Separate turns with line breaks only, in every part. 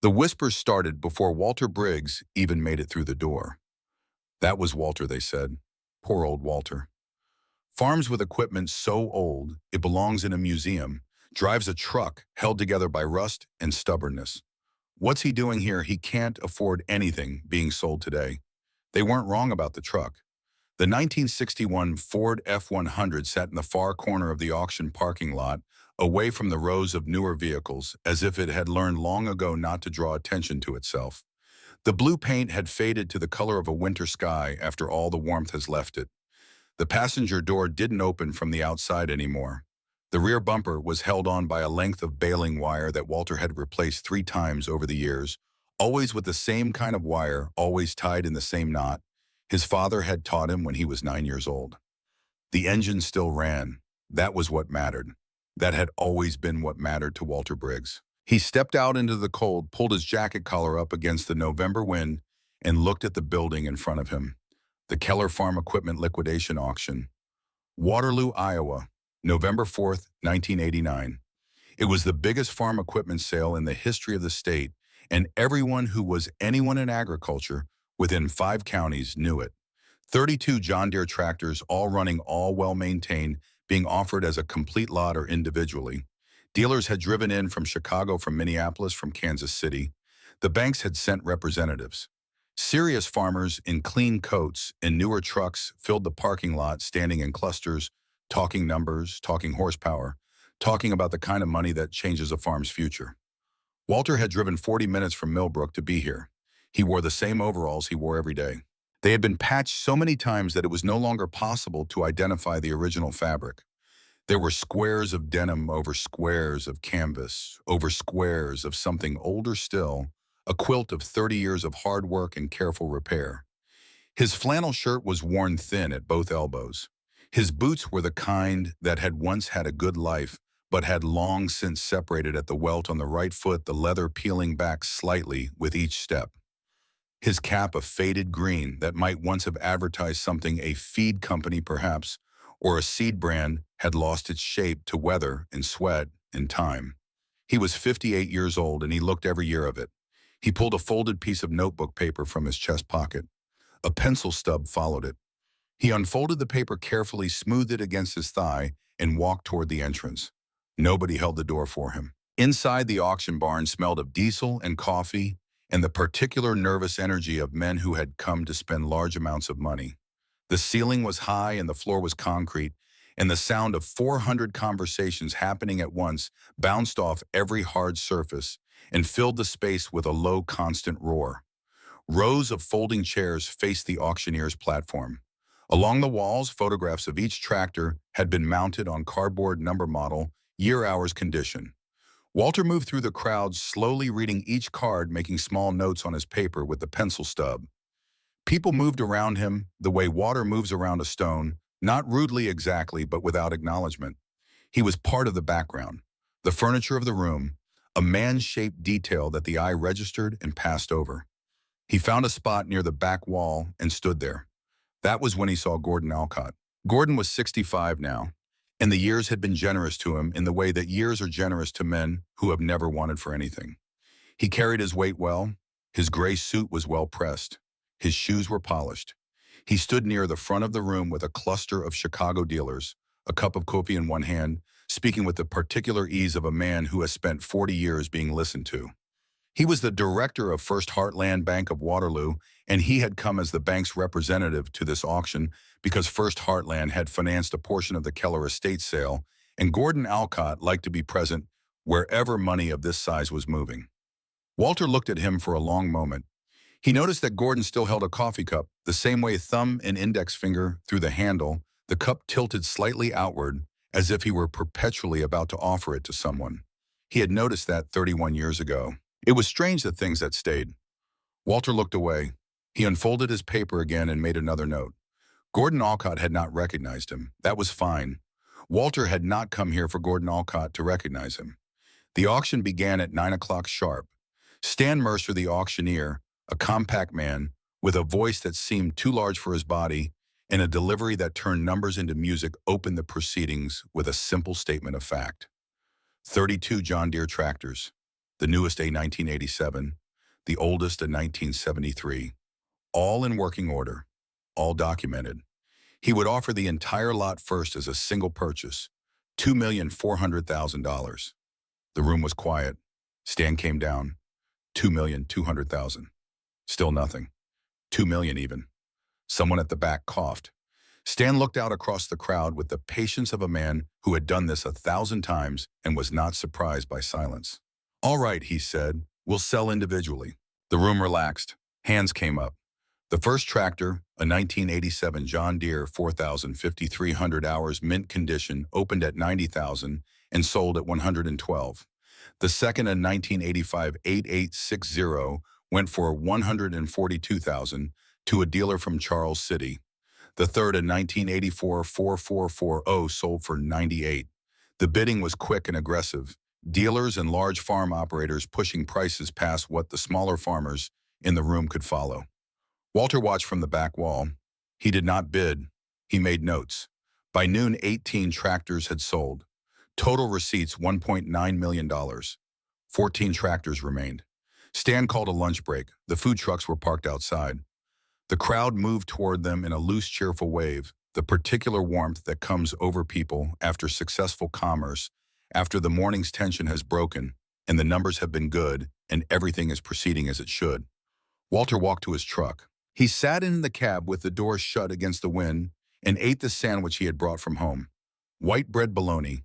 The whispers started before Walter Briggs even made it through the door. That was Walter, they said. Poor old Walter. Farms with equipment so old it belongs in a museum, drives a truck held together by rust and stubbornness. What's he doing here? He can't afford anything being sold today. They weren't wrong about the truck. The 1961 Ford F-100 sat in the far corner of the auction parking lot, away from the rows of newer vehicles, as if it had learned long ago not to draw attention to itself. The blue paint had faded to the color of a winter sky after all the warmth has left it. The passenger door didn't open from the outside anymore. The rear bumper was held on by a length of baling wire that Walter had replaced 3 times over the years, always with the same kind of wire, always tied in the same knot. His father had taught him when he was 9 years old. The engine still ran. That was what mattered. That had always been what mattered to Walter Briggs. He stepped out into the cold, pulled his jacket collar up against the November wind, and looked at the building in front of him. The Keller Farm Equipment Liquidation Auction. Waterloo, Iowa, November 4th, 1989. It was the biggest farm equipment sale in the history of the state, and everyone who was anyone in agriculture within 5 counties knew it. 32 John Deere tractors, all running, all well-maintained, being offered as a complete lot or individually. Dealers had driven in from Chicago, from Minneapolis, from Kansas City. The banks had sent representatives. Serious farmers in clean coats and newer trucks filled the parking lot, standing in clusters, talking numbers, talking horsepower, talking about the kind of money that changes a farm's future. Walter had driven 40 minutes from Millbrook to be here. He wore the same overalls he wore every day. They had been patched so many times that it was no longer possible to identify the original fabric. There were squares of denim over squares of canvas, over squares of something older still, a quilt of 30 years of hard work and careful repair. His flannel shirt was worn thin at both elbows. His boots were the kind that had once had a good life, but had long since separated at the welt on the right foot, the leather peeling back slightly with each step. His cap, of faded green that might once have advertised something, a feed company perhaps, or a seed brand, had lost its shape to weather and sweat and time. He was 58 years old, and he looked every year of it. He pulled a folded piece of notebook paper from his chest pocket. A pencil stub followed it. He unfolded the paper carefully, smoothed it against his thigh, and walked toward the entrance. Nobody held the door for him. Inside, the auction barn smelled of diesel and coffee and the particular nervous energy of men who had come to spend large amounts of money. The ceiling was high and the floor was concrete, and the sound of 400 conversations happening at once bounced off every hard surface and filled the space with a low, constant roar. Rows of folding chairs faced the auctioneer's platform. Along the walls, photographs of each tractor had been mounted on cardboard, number, model, year, hours, condition. Walter moved through the crowd, slowly reading each card, making small notes on his paper with the pencil stub. People moved around him the way water moves around a stone, not rudely exactly, but without acknowledgement. He was part of the background, the furniture of the room, a man-shaped detail that the eye registered and passed over. He found a spot near the back wall and stood there. That was when he saw Gordon Alcott. Gordon was 65 now, and the years had been generous to him in the way that years are generous to men who have never wanted for anything. He carried his weight well. His gray suit was well pressed. His shoes were polished. He stood near the front of the room with a cluster of Chicago dealers, a cup of coffee in one hand, speaking with the particular ease of a man who has spent 40 years being listened to. He was the director of First Heartland Bank of Waterloo, and he had come as the bank's representative to this auction because First Heartland had financed a portion of the Keller estate sale, and Gordon Alcott liked to be present wherever money of this size was moving. Walter looked at him for a long moment. He noticed that Gordon still held a coffee cup, the same way thumb and index finger through the handle, the cup tilted slightly outward, as if he were perpetually about to offer it to someone. He had noticed that 31 years ago. It was strange, the things that stayed. Walter looked away. He unfolded his paper again and made another note. Gordon Alcott had not recognized him. That was fine. Walter had not come here for Gordon Alcott to recognize him. The auction began at 9 o'clock sharp. Stan Mercer, the auctioneer, a compact man with a voice that seemed too large for his body and a delivery that turned numbers into music, opened the proceedings with a simple statement of fact. 32 John Deere tractors. the newest a 1987, the oldest a 1973, all in working order, all documented. He would offer the entire lot first as a single purchase, $2,400,000. The room was quiet. Stan came down, $2,200,000. Still nothing. 2 million even. Someone at the back coughed. Stan looked out across the crowd with the patience of a man who had done this 1,000 times and was not surprised by silence. All right, he said, we'll sell individually. The room relaxed. Hands came up. The first tractor, a 1987 John Deere 4,500 hours mint condition, opened at $90,000 and sold at $112,000. The second, a 1985 8860, went for $142,000 to a dealer from Charles City. The third, a 1984 4440, sold for $98,000. The bidding was quick and aggressive. Dealers and large farm operators pushing prices past what the smaller farmers in the room could follow. Walter watched from the back wall. He did not bid. He made notes. By noon, 18 tractors had sold. Total receipts, $1.9 million. 14 tractors remained. Stan called a lunch break. The food trucks were parked outside. The crowd moved toward them in a loose, cheerful wave, the particular warmth that comes over people after successful commerce, after the morning's tension has broken, and the numbers have been good, and everything is proceeding as it should. Walter walked to his truck. He sat in the cab with the door shut against the wind and ate the sandwich he had brought from home. White bread bologna,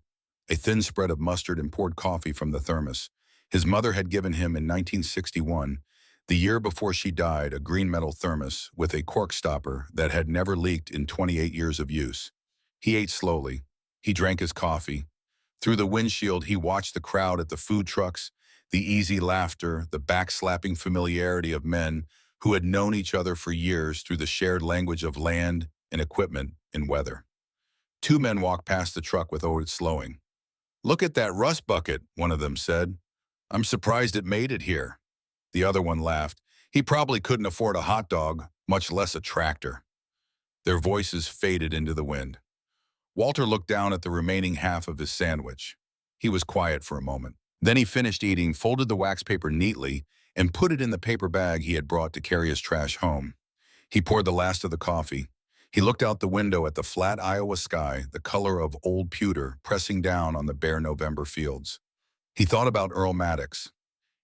a thin spread of mustard, and poured coffee from the thermos. His mother had given him in 1961, the year before she died, a green metal thermos with a cork stopper that had never leaked in 28 years of use. He ate slowly. He drank his coffee. Through the windshield, he watched the crowd at the food trucks, the easy laughter, the backslapping familiarity of men who had known each other for years through the shared language of land and equipment and weather. Two men walked past the truck with Owen slowing. "Look at that rust bucket," one of them said. "I'm surprised it made it here." The other one laughed. "He probably couldn't afford a hot dog, much less a tractor." Their voices faded into the wind. Walter looked down at the remaining half of his sandwich. He was quiet for a moment. Then he finished eating, folded the wax paper neatly, and put it in the paper bag he had brought to carry his trash home. He poured the last of the coffee. He looked out the window at the flat Iowa sky, the color of old pewter, pressing down on the bare November fields. He thought about Earl Maddox.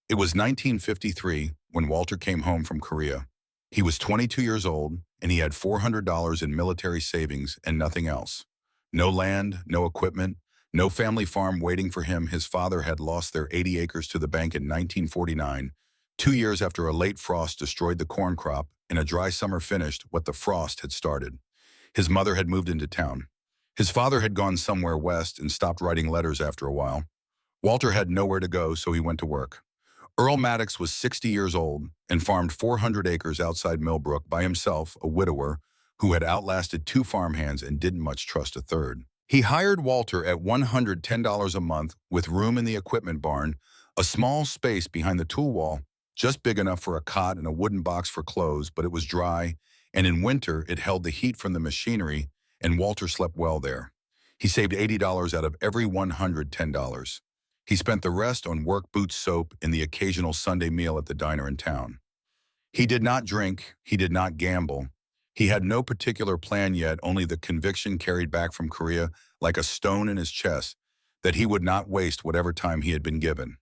It was 1953 when Walter came home from Korea. He was 22 years old, and he had $400 in military savings and nothing else. No land, no equipment, no family farm waiting for him. His father had lost their 80 acres to the bank in 1949, 2 years after a late frost destroyed the corn crop and a dry summer finished what the frost had started. His mother had moved into town. His father had gone somewhere west and stopped writing letters after a while. Walter had nowhere to go, so he went to work. Earl Maddox was 60 years old and farmed 400 acres outside Millbrook by himself, a widower who had outlasted 2 farmhands and didn't much trust a third. He hired Walter at $110 a month with room in the equipment barn, a small space behind the tool wall, just big enough for a cot and a wooden box for clothes, but it was dry, and in winter it held the heat from the machinery, and Walter slept well there. He saved $80 out of every $110. He spent the rest on work boot soap and the occasional Sunday meal at the diner in town. He did not drink, he did not gamble. He had no particular plan yet, only the conviction carried back from Korea like a stone in his chest that he would not waste whatever time he had been given.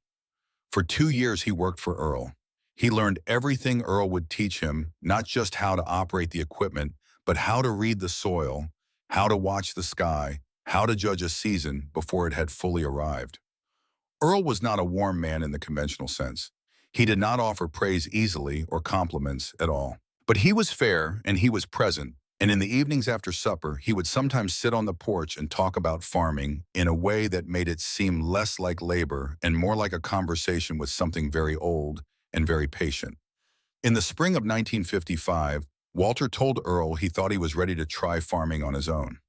For 2 years he worked for Earl. He learned everything Earl would teach him, not just how to operate the equipment, but how to read the soil, how to watch the sky, how to judge a season before it had fully arrived. Earl was not a warm man in the conventional sense. He did not offer praise easily or compliments at all. But he was fair and he was present, and in the evenings after supper, he would sometimes sit on the porch and talk about farming in a way that made it seem less like labor and more like a conversation with something very old and very patient. In the spring of 1955, Walter told Earl he thought he was ready to try farming on his own.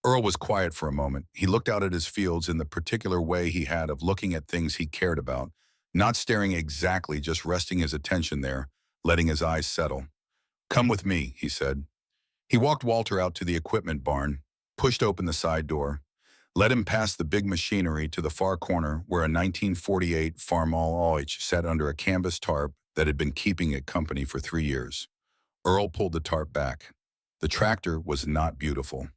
Earl was quiet for a moment. He looked out at his fields in the particular way he had of looking at things he cared about, not staring exactly, just resting his attention there, letting his eyes settle. "Come with me," he said. He walked Walter out to the equipment barn, pushed open the side door. led him past the big machinery to the far corner where a 1948 Farmal sat under a canvas tarp that had been keeping it company for 3 years. Earl pulled the tarp back. The tractor was not beautiful.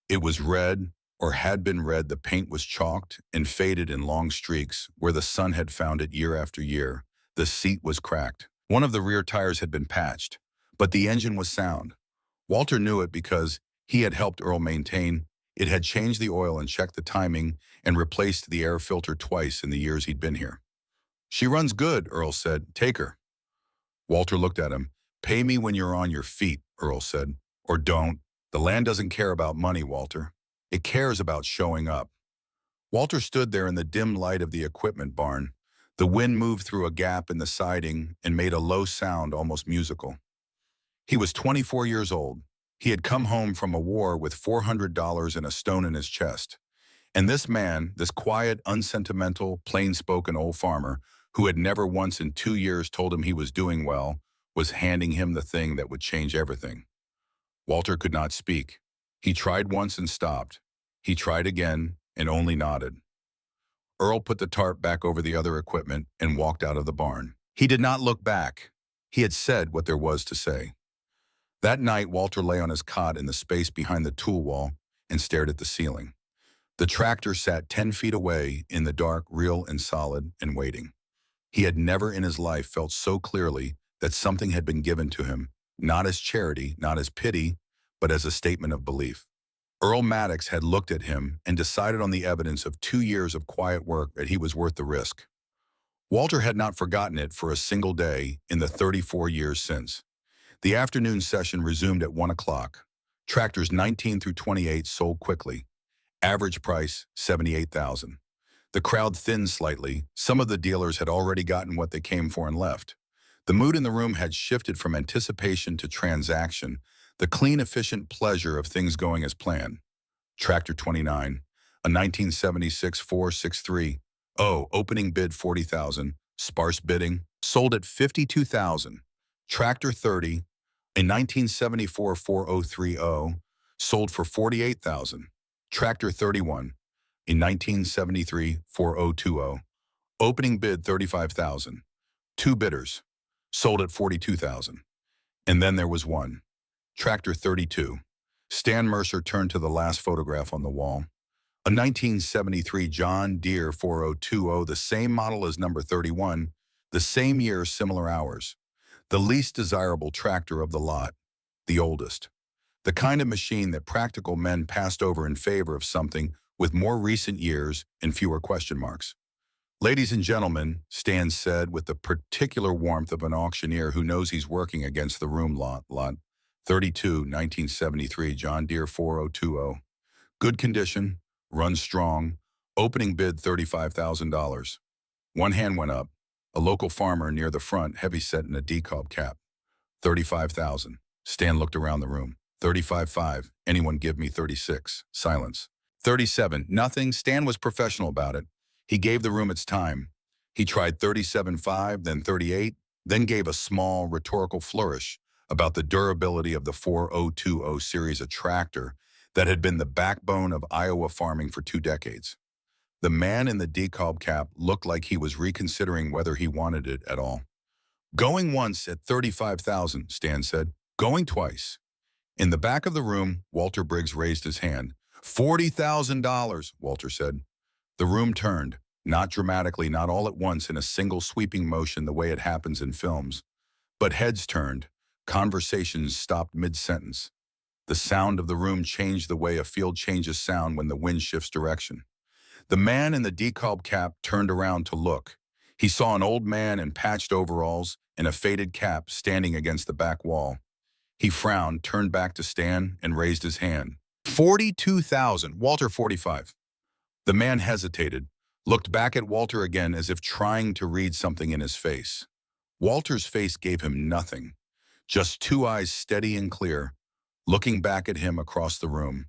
It was red, or had been red. The paint was chalked and faded in long streaks where the sun had found it year after year. The seat was cracked. One of the rear tires had been patched, but the engine was sound. Walter knew it because he had helped Earl maintain. It had changed the oil and checked the timing and replaced the air filter twice in the years he'd been here. "She runs good," Earl said. "Take her." Walter looked at him. "Pay me when you're on your feet," Earl said. "Or don't. The land doesn't care about money, Walter. It cares about showing up." Walter stood there in the dim light of the equipment barn. The wind moved through a gap in the siding and made a low sound, almost musical. He was 24 years old. He had come home from a war with $400 and a stone in his chest. And this man, this quiet, unsentimental, plain-spoken old farmer, who had never once in 2 years told him he was doing well, was handing him the thing that would change everything. Walter could not speak. He tried once and stopped. He tried again and only nodded. Earl put the tarp back over the other equipment and walked out of the barn. He did not look back. He had said what there was to say. That night, Walter lay on his cot in the space behind the tool wall and stared at the ceiling. The tractor sat 10 feet away in the dark, real and solid, and waiting. He had never in his life felt so clearly that something had been given to him, not as charity, not as pity, but as a statement of belief. Earl Maddox had looked at him and decided on the evidence of 2 years of quiet work that he was worth the risk. Walter had not forgotten it for a single day in the 34 years since. The afternoon session resumed at 1 o'clock. Tractors 19 through 28 sold quickly. Average price, $78,000. The crowd thinned slightly. Some of the dealers had already gotten what they came for and left. The mood in the room had shifted from anticipation to transaction, the clean, efficient pleasure of things going as planned. Tractor 29, a 1976 463. Opening bid $40,000. Sparse bidding. Sold at $52,000. Tractor 30, a 1974 4030. Sold for $48,000. Tractor 31, a 1973 4020. Opening bid $35,000. 2 bidders. Sold at $42,000. And then there was one. Tractor 32. Stan Mercer turned to the last photograph on the wall. A 1973 John Deere 4020, the same model as number 31, the same year, similar hours. The least desirable tractor of the lot, the oldest. The kind of machine that practical men passed over in favor of something with more recent years and fewer question marks. "Ladies and gentlemen," Stan said with the particular warmth of an auctioneer who knows he's working against the room lot 32, 1973 John Deere 4020. Good condition, runs strong, opening bid $35,000. One hand went up. A local farmer near the front, heavyset in a decob cap. $35,000. Stan looked around the room. 35.5. Anyone give me 36. Silence. 37. Nothing. Stan was professional about it. He gave the room its time. He tried 37.5, then 38, then gave a small rhetorical flourish about the durability of the 4020 series, a tractor that had been the backbone of Iowa farming for 2 decades. The man in the decob cap looked like he was reconsidering whether he wanted it at all. "Going once at 35,000, Stan said. "Going twice." In the back of the room, Walter Briggs raised his hand. $40,000, Walter said. The room turned, not dramatically, not all at once in a single sweeping motion the way it happens in films. But heads turned. Conversations stopped mid-sentence. The sound of the room changed the way a field changes sound when the wind shifts direction. The man in the decob cap turned around to look. He saw an old man in patched overalls and a faded cap standing against the back wall. He frowned, turned back to Stan, and raised his hand. 42,000, Walter 45. The man hesitated, looked back at Walter again as if trying to read something in his face. Walter's face gave him nothing, just 2 eyes steady and clear, looking back at him across the room.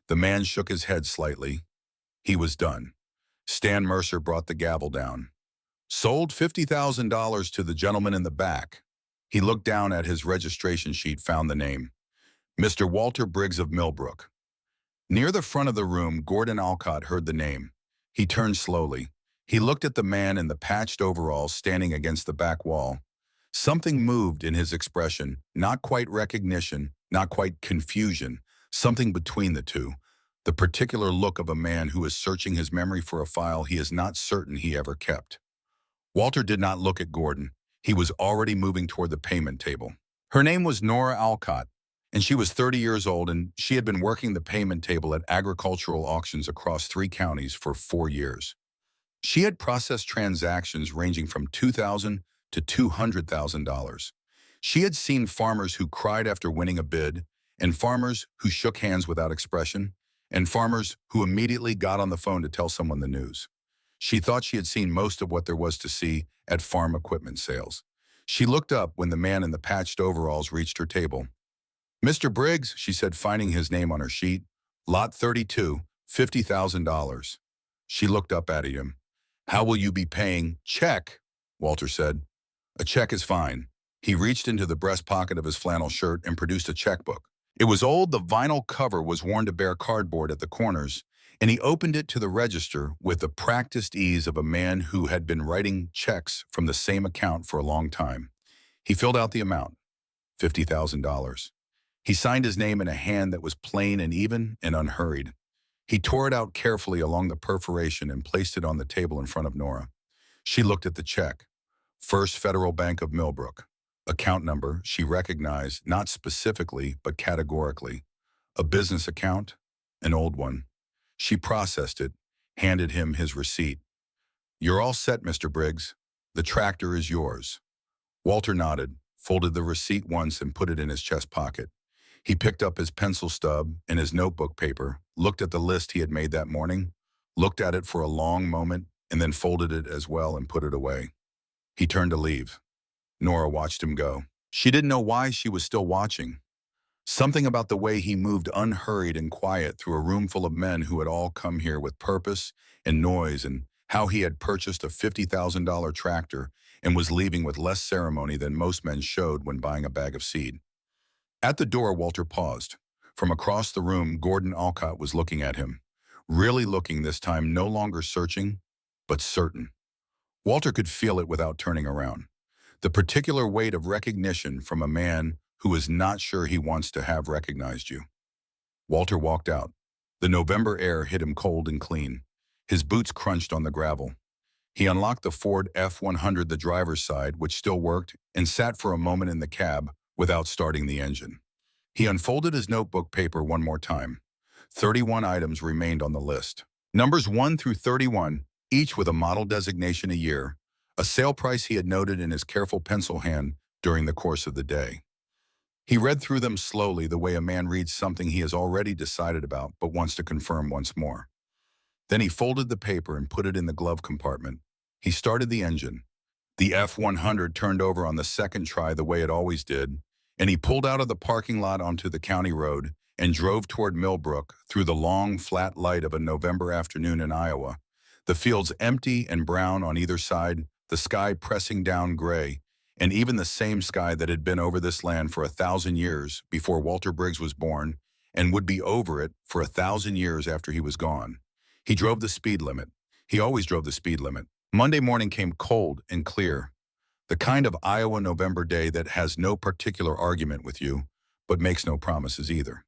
The man shook his head slightly. He was done. Stan Mercer brought the gavel down. "Sold $50,000 to the gentleman in the back." He looked down at his registration sheet, found the name. Mr. Walter Briggs of Millbrook. Near the front of the room, Gordon Alcott heard the name. He turned slowly. He looked at the man in the patched overalls standing against the back wall. Something moved in his expression, not quite recognition, not quite confusion, something between the two. The particular look of a man who is searching his memory for a file he is not certain he ever kept. Walter did not look at Gordon. He was already moving toward the payment table. Her name was Nora Alcott, and she was 30 years old, and she had been working the payment table at agricultural auctions across 3 counties for 4 years. She had processed transactions ranging from $2,000 to $200,000. She had seen farmers who cried after winning a bid, and farmers who shook hands without expression, and farmers who immediately got on the phone to tell someone the news. She thought she had seen most of what there was to see at farm equipment sales. She looked up when the man in the patched overalls reached her table. "Mr. Briggs," she said, finding his name on her sheet. "Lot 32, $50,000. She looked up at him. "How will you be paying?" "Check," Walter said. "A check is fine." He reached into the breast pocket of his flannel shirt and produced a checkbook. It was old, the vinyl cover was worn to bare cardboard at the corners, and he opened it to the register with the practiced ease of a man who had been writing checks from the same account for a long time. He filled out the amount, $50,000. He signed his name in a hand that was plain and even and unhurried. He tore it out carefully along the perforation and placed it on the table in front of Nora. She looked at the check. First Federal Bank of Millbrook. Account number she recognized, not specifically, but categorically. A business account, an old one. She processed it, handed him his receipt. "You're all set, Mr. Briggs. The tractor is yours." Walter nodded, folded the receipt once and put it in his chest pocket. He picked up his pencil stub and his notebook paper, looked at the list he had made that morning, looked at it for a long moment, and then folded it as well and put it away. He turned to leave. Nora watched him go. She didn't know why she was still watching. Something about the way he moved unhurried and quiet through a room full of men who had all come here with purpose and noise, and how he had purchased a $50,000 tractor and was leaving with less ceremony than most men showed when buying a bag of seed. At the door, Walter paused. From across the room, Gordon Alcott was looking at him. Really looking this time, no longer searching, but certain. Walter could feel it without turning around. The particular weight of recognition from a man who is not sure he wants to have recognized you. Walter walked out. The November air hit him cold and clean. His boots crunched on the gravel. He unlocked the Ford F-100, the driver's side, which still worked, and sat for a moment in the cab without starting the engine. He unfolded his notebook paper one more time. 31 items remained on the list. Numbers 1 through 31, each with a model designation, a year, a sale price he had noted in his careful pencil hand during the course of the day. He read through them slowly, the way a man reads something he has already decided about but wants to confirm once more. Then he folded the paper and put it in the glove compartment. He started the engine. The F-100 turned over on the second try the way it always did, and he pulled out of the parking lot onto the county road and drove toward Millbrook through the long, flat light of a November afternoon in Iowa. The fields empty and brown on either side, the sky pressing down gray, and even the same sky that had been over this land for 1,000 years before Walter Briggs was born and would be over it for 1,000 years after he was gone. He drove the speed limit. He always drove the speed limit. Monday morning came cold and clear, the kind of Iowa November day that has no particular argument with you, but makes no promises either.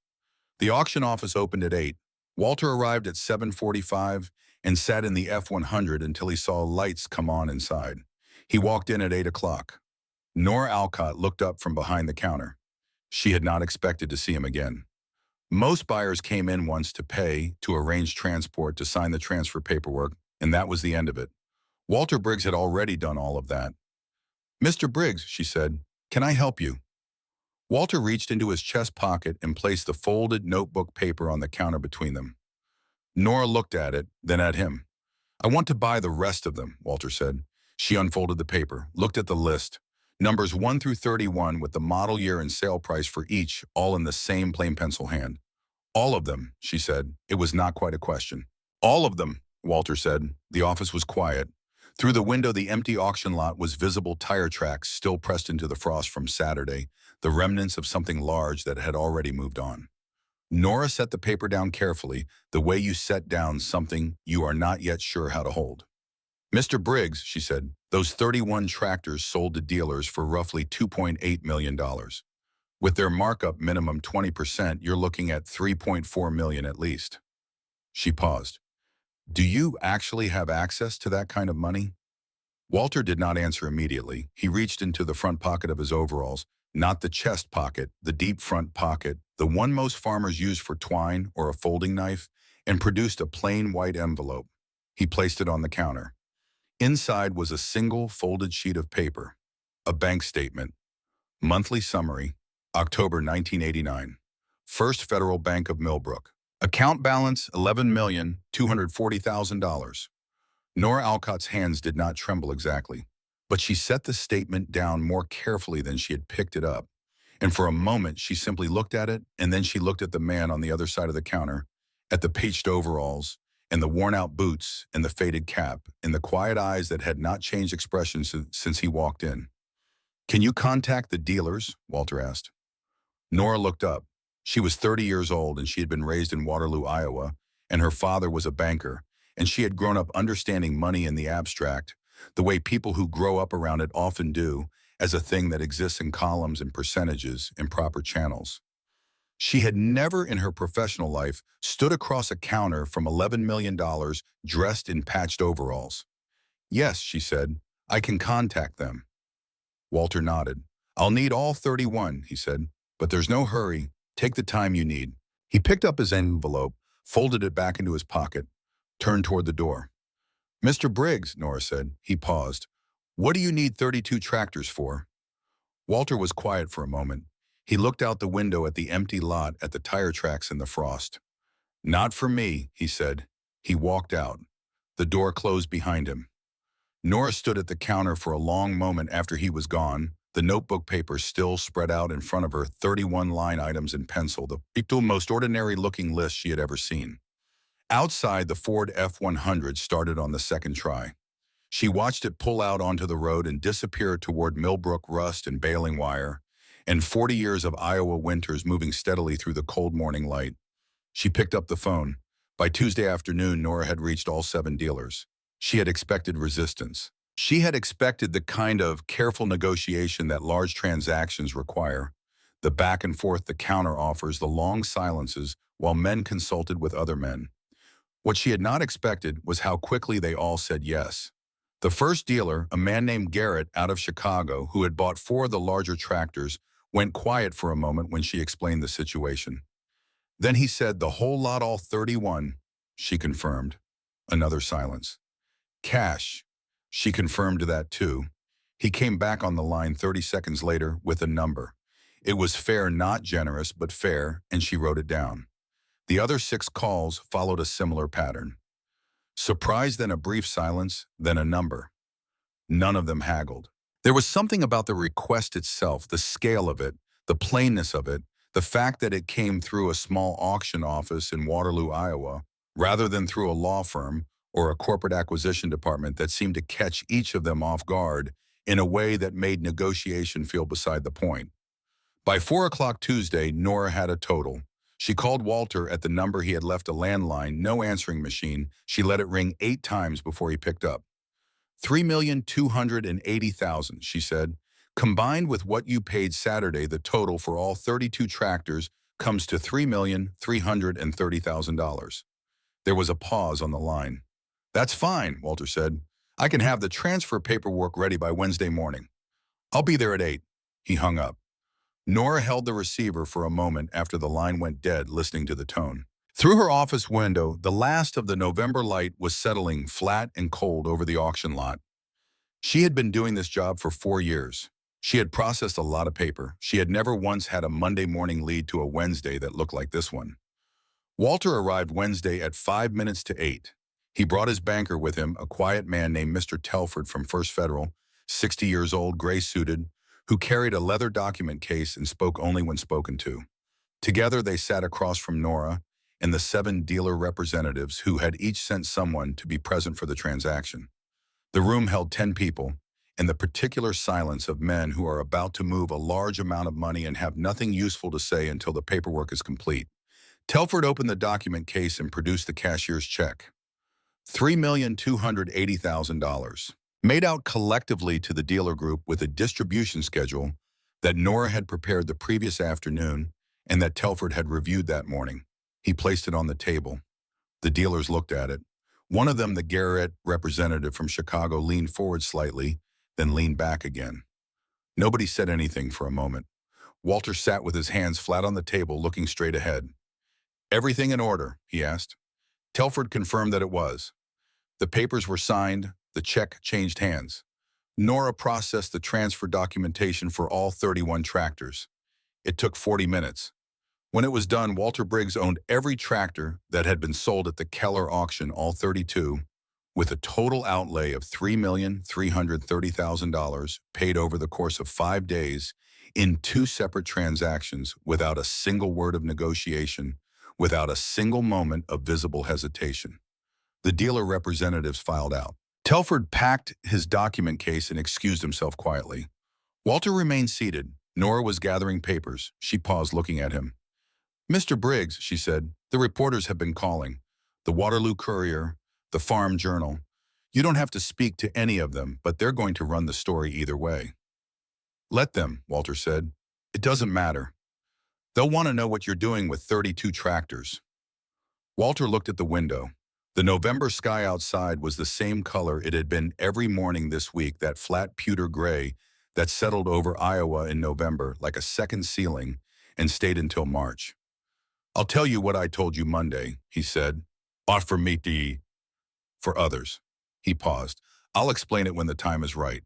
The auction office opened at 8. Walter arrived at 7:45 and sat in the F-100 until he saw lights come on inside. He walked in at 8 o'clock. Nora Alcott looked up from behind the counter. She had not expected to see him again. Most buyers came in once to pay, to arrange transport, to sign the transfer paperwork, and that was the end of it. Walter Briggs had already done all of that. "Mr. Briggs," she said, "can I help you?" Walter reached into his chest pocket and placed the folded notebook paper on the counter between them. Nora looked at it, then at him. "I want to buy the rest of them," Walter said. She unfolded the paper, looked at the list. Numbers 1 through 31 with the model year and sale price for each, all in the same plain pencil hand. "All of them," she said. It was not quite a question. "All of them," Walter said. The office was quiet. Through the window, the empty auction lot was visible, tire tracks still pressed into the frost from Saturday, the remnants of something large that had already moved on. Nora set the paper down carefully, the way you set down something you are not yet sure how to hold. Mr. Briggs, she said, those 31 tractors sold to dealers for roughly $2.8 million. With their markup minimum 20%, you're looking at $3.4 million at least. She paused. Do you actually have access to that kind of money? Walter did not answer immediately. He reached into the front pocket of his overalls, not the chest pocket, the deep front pocket, the one most farmers use for twine or a folding knife, and produced a plain white envelope. He placed it on the counter. Inside was a single folded sheet of paper, a bank statement, monthly summary, October 1989. First Federal Bank of Millbrook. Account balance $11,240,000. Nora Alcott's hands did not tremble exactly, but she set the statement down more carefully than she had picked it up. And for a moment, she simply looked at it, and then she looked at the man on the other side of the counter, at the patched overalls, and the worn-out boots, and the faded cap, and the quiet eyes that had not changed expression since he walked in. Can you contact the dealers? Walter asked. Nora looked up. She was 30 years old, and she had been raised in Waterloo, Iowa, and her father was a banker, and she had grown up understanding money in the abstract, the way people who grow up around it often do, as a thing that exists in columns and percentages in proper channels. She had never in her professional life stood across a counter from $11 million dressed in patched overalls. Yes, she said, I can contact them. Walter nodded. I'll need all 31, he said, but there's no hurry. Take the time you need. He picked up his envelope, folded it back into his pocket, turned toward the door. Mr. Briggs, Nora said. He paused. What do you need 32 tractors for? Walter was quiet for a moment. He looked out the window at the empty lot, at the tire tracks in the frost. Not for me, he said. He walked out. The door closed behind him. Nora stood at the counter for a long moment after he was gone, the notebook paper still spread out in front of her, 31 line items in pencil, the most ordinary-looking list she had ever seen. Outside, the Ford F-100 started on the second try. She watched it pull out onto the road and disappear toward Millbrook rust and baling wire, and 40 years of Iowa winters moving steadily through the cold morning light. She picked up the phone. By Tuesday afternoon, Nora had reached all 7 dealers. She had expected resistance. She had expected the kind of careful negotiation that large transactions require, the back and forth, the counter offers, the long silences while men consulted with other men. What she had not expected was how quickly they all said yes. The first dealer, a man named Garrett out of Chicago, who had bought 4 of the larger tractors, went quiet for a moment when she explained the situation. Then he said, the whole lot, all 31, she confirmed. Another silence. Cash. She confirmed that too. He came back on the line 30 seconds later with a number. It was fair, not generous, but fair, and she wrote it down. The other 6 calls followed a similar pattern. Surprise, then a brief silence, then a number. None of them haggled. There was something about the request itself, the scale of it, the plainness of it, the fact that it came through a small auction office in Waterloo, Iowa, rather than through a law firm or a corporate acquisition department, that seemed to catch each of them off guard in a way that made negotiation feel beside the point. By 4 o'clock Tuesday, Nora had a total. She called Walter at the number he had left, a landline, no answering machine. She let it ring 8 times before he picked up. $3,280,000, she said. Combined with what you paid Saturday, the total for all 32 tractors comes to $3,330,000. There was a pause on the line. That's fine, Walter said. I can have the transfer paperwork ready by Wednesday morning. I'll be there at 8. He hung up. Nora held the receiver for a moment after the line went dead, listening to the tone. Through her office window, the last of the November light was settling flat and cold over the auction lot. She had been doing this job for 4 years. She had processed a lot of paper. She had never once had a Monday morning lead to a Wednesday that looked like this one. Walter arrived Wednesday at 5 minutes to 8. He brought his banker with him, a quiet man named Mr. Telford from First Federal, 60 years old, gray-suited, who carried a leather document case and spoke only when spoken to. Together they sat across from Nora and the 7 dealer representatives who had each sent someone to be present for the transaction. The room held 10 people, and the particular silence of men who are about to move a large amount of money and have nothing useful to say until the paperwork is complete. Telford opened the document case and produced the cashier's check. $3,280,000, made out collectively to the dealer group with a distribution schedule that Nora had prepared the previous afternoon and that Telford had reviewed that morning. He placed it on the table. The dealers looked at it. One of them, the Garrett representative from Chicago, leaned forward slightly, then leaned back again. Nobody said anything for a moment. Walter sat with his hands flat on the table, looking straight ahead. "Everything in order?" he asked. Telford confirmed that it was. The papers were signed, the check changed hands. Nora processed the transfer documentation for all 31 tractors. It took 40 minutes. When it was done, Walter Briggs owned every tractor that had been sold at the Keller auction, all 32, with a total outlay of $3,330,000 paid over the course of 5 days in 2 separate transactions without a single word of negotiation, without a single moment of visible hesitation. The dealer representatives filed out. Telford packed his document case and excused himself quietly. Walter remained seated. Nora was gathering papers. She paused, looking at him. "Mr. Briggs," she said, "the reporters have been calling. The Waterloo Courier, the Farm Journal. You don't have to speak to any of them, but they're going to run the story either way." "Let them," Walter said. "It doesn't matter. They'll want to know what you're doing with 32 tractors." Walter looked at the window. The November sky outside was the same color it had been every morning this week, that flat pewter gray that settled over Iowa in November like a second ceiling and stayed until March. "I'll tell you what I told you Monday," he said. "Ought for me to for others." He paused. "I'll explain it when the time is right."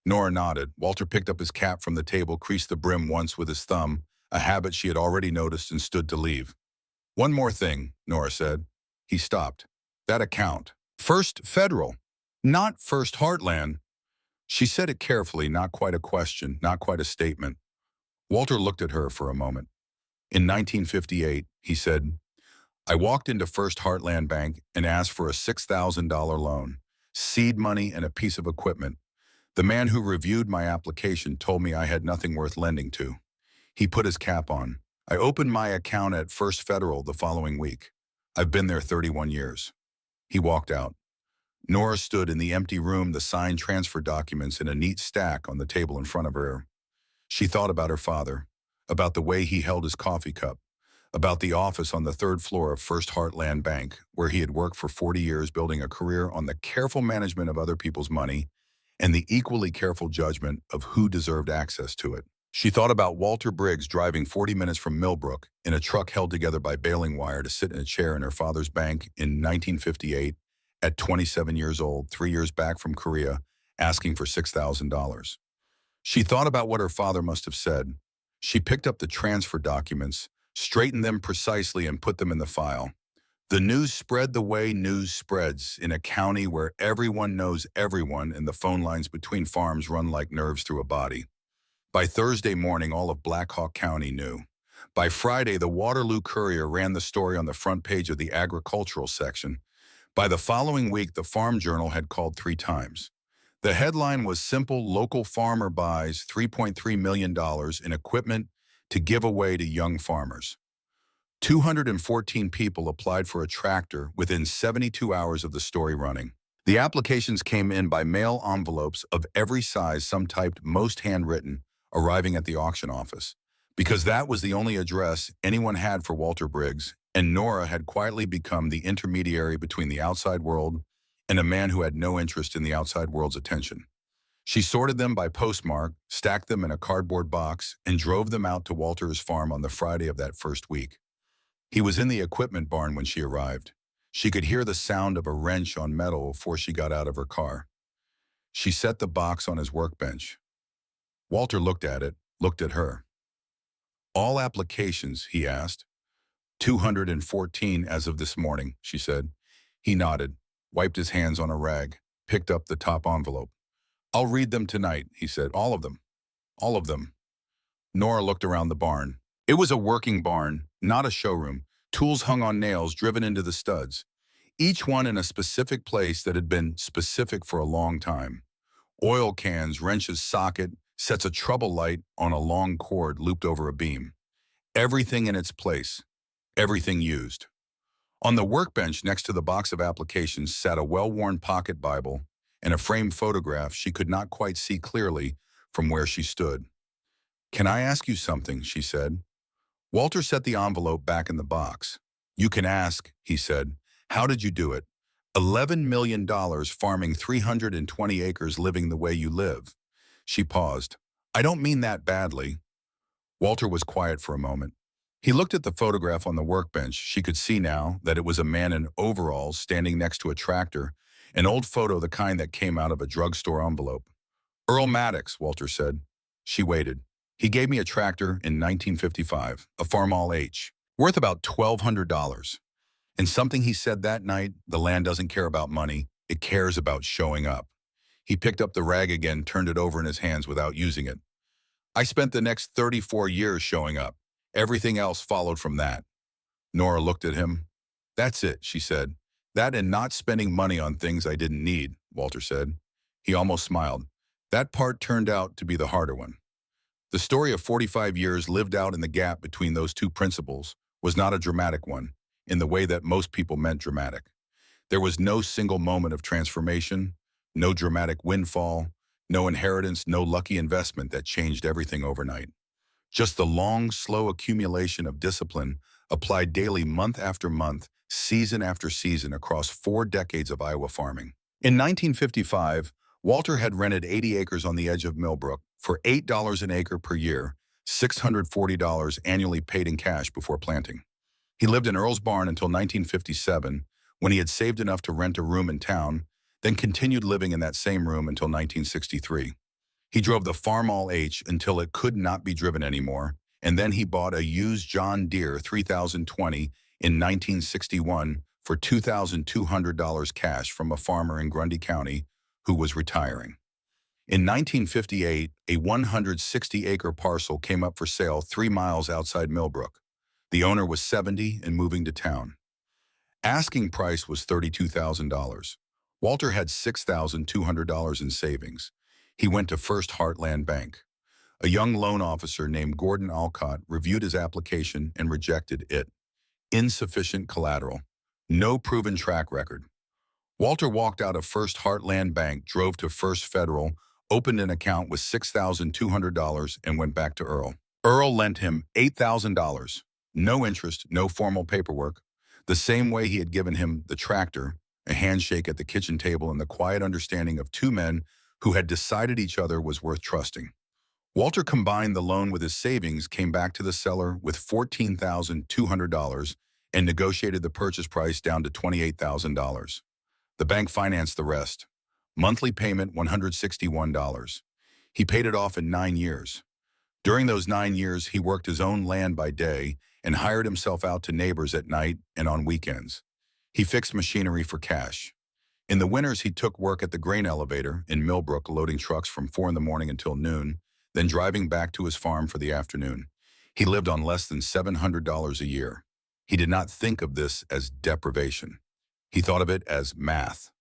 Nora nodded. Walter picked up his cap from the table, creased the brim once with his thumb, a habit she had already noticed, and stood to leave. "One more thing," Nora said. He stopped. "That account. First Federal, not First Heartland." She said it carefully, not quite a question, not quite a statement. Walter looked at her for a moment. "In 1958, he said, I walked into First Heartland Bank and asked for a $6,000 loan, seed money and a piece of equipment. The man who reviewed my application told me I had nothing worth lending to." He put his cap on. "I opened my account at First Federal the following week. I've been there 31 years. He walked out. Nora stood in the empty room, the signed transfer documents in a neat stack on the table in front of her. She thought about her father, about the way he held his coffee cup, about the office on the 3rd floor of First Heartland Bank, where he had worked for 40 years building a career on the careful management of other people's money and the equally careful judgment of who deserved access to it. She thought about Walter Briggs driving 40 minutes from Millbrook in a truck held together by baling wire to sit in a chair in her father's bank in 1958 at 27 years old, 3 years back from Korea, asking for $6,000. She thought about what her father must have said. She picked up the transfer documents, straightened them precisely, and put them in the file. The news spread the way news spreads in a county where everyone knows everyone and the phone lines between farms run like nerves through a body. By Thursday morning, all of Black Hawk County knew. By Friday, the Waterloo Courier ran the story on the front page of the agricultural section. By the following week, the Farm Journal had called 3 times. The headline was simple: local farmer buys $3.3 million in equipment to give away to young farmers. 214 people applied for a tractor within 72 hours of the story running. The applications came in by mail envelopes of every size, some typed, most handwritten, arriving at the auction office. Because that was the only address anyone had for Walter Briggs, and Nora had quietly become the intermediary between the outside world and a man who had no interest in the outside world's attention. She sorted them by postmark, stacked them in a cardboard box, and drove them out to Walter's farm on the Friday of that first week. He was in the equipment barn when she arrived. She could hear the sound of a wrench on metal before she got out of her car. She set the box on his workbench. Walter looked at it, looked at her. "All applications?" he asked. 214 as of this morning," she said. He nodded, wiped his hands on a rag, picked up the top envelope. "I'll read them tonight," he said. "All of them. All of them." Nora looked around the barn. It was a working barn, not a showroom. Tools hung on nails driven into the studs, each one in a specific place that had been specific for a long time. Oil cans, wrenches, socket, sets a trouble light on a long cord looped over a beam. Everything in its place. everything used. On the workbench next to the box of applications sat a well-worn pocket Bible and a framed photograph she could not quite see clearly from where she stood. "Can I ask you something?" she said. Walter set the envelope back in the box. "You can ask," he said. "How did you do it? $11 million farming 320 acres living the way you live." She paused. "I don't mean that badly." Walter was quiet for a moment. He looked at the photograph on the workbench. She could see now that it was a man in overalls standing next to a tractor, an old photo, the kind that came out of a drugstore envelope. "Earl Maddox," Walter said. She waited. "He gave me a tractor in 1955, a Farmall H, worth about $1,200. And something he said that night, the land doesn't care about money, it cares about showing up." He picked up the rag again, turned it over in his hands without using it. "I spent the next 34 years showing up. Everything else followed from that." Nora looked at him. "That's it," she said. "That and not spending money on things I didn't need," Walter said. He almost smiled. That part turned out to be the harder one. The story of 45 years lived out in the gap between those two principles was not a dramatic one, in the way that most people meant dramatic. There was no single moment of transformation, no dramatic windfall, no inheritance, no lucky investment that changed everything overnight. Just the long, slow accumulation of discipline applied daily month after month, season after season across 4 decades of Iowa farming. In 1955, Walter had rented 80 acres on the edge of Millbrook for $8 an acre per year, $640 annually paid in cash before planting. He lived in Earl's barn until 1957, when he had saved enough to rent a room in town, then continued living in that same room until 1963. He drove the Farmall H until it could not be driven anymore, and then he bought a used John Deere 3020 in 1961 for $2,200 cash from a farmer in Grundy County who was retiring. In 1958, a 160-acre parcel came up for sale 3 miles outside Millbrook. The owner was 70 and moving to town. Asking price was $32,000. Walter had $6,200 in savings. He went to First Heartland Bank. A young loan officer named Gordon Alcott reviewed his application and rejected it. Insufficient collateral. No proven track record. Walter walked out of First Heartland Bank, drove to First Federal, opened an account with $6,200, and went back to Earl. Earl lent him $8,000. No interest, no formal paperwork. The same way he had given him the tractor, a handshake at the kitchen table, and the quiet understanding of two men who had decided each other was worth trusting. Walter combined the loan with his savings, came back to the seller with $14,200, and negotiated the purchase price down to $28,000. The bank financed the rest. Monthly payment $161. He paid it off in 9 years. During those 9 years, he worked his own land by day and hired himself out to neighbors at night and on weekends. He fixed machinery for cash. In the winters, he took work at the grain elevator in Millbrook, loading trucks from 4 in the morning until noon, then driving back to his farm for the afternoon. He lived on less than $700 a year. He did not think of this as deprivation. He thought of it as math.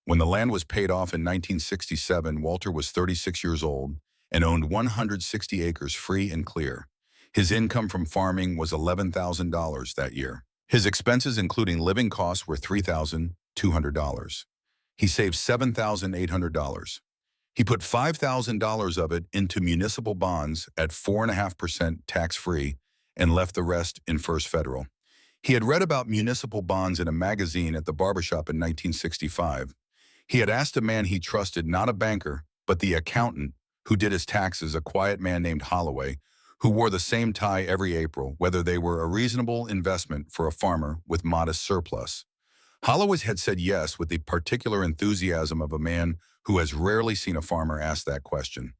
When the land was paid off in 1967, Walter was 36 years old and owned 160 acres free and clear. His income from farming was $11,000 that year. His expenses, including living costs, were $3,200. He saved $7,800. He put $5,000 of it into municipal bonds at 4.5% tax-free and left the rest in First Federal. He had read about municipal bonds in a magazine at the barbershop in 1965. He had asked a man he trusted, not a banker, but the accountant who did his taxes, a quiet man named Holloway, who wore the same tie every April, whether they were a reasonable investment for a farmer with modest surplus. Holloway had said yes with the particular enthusiasm of a man who has rarely seen a farmer ask that question.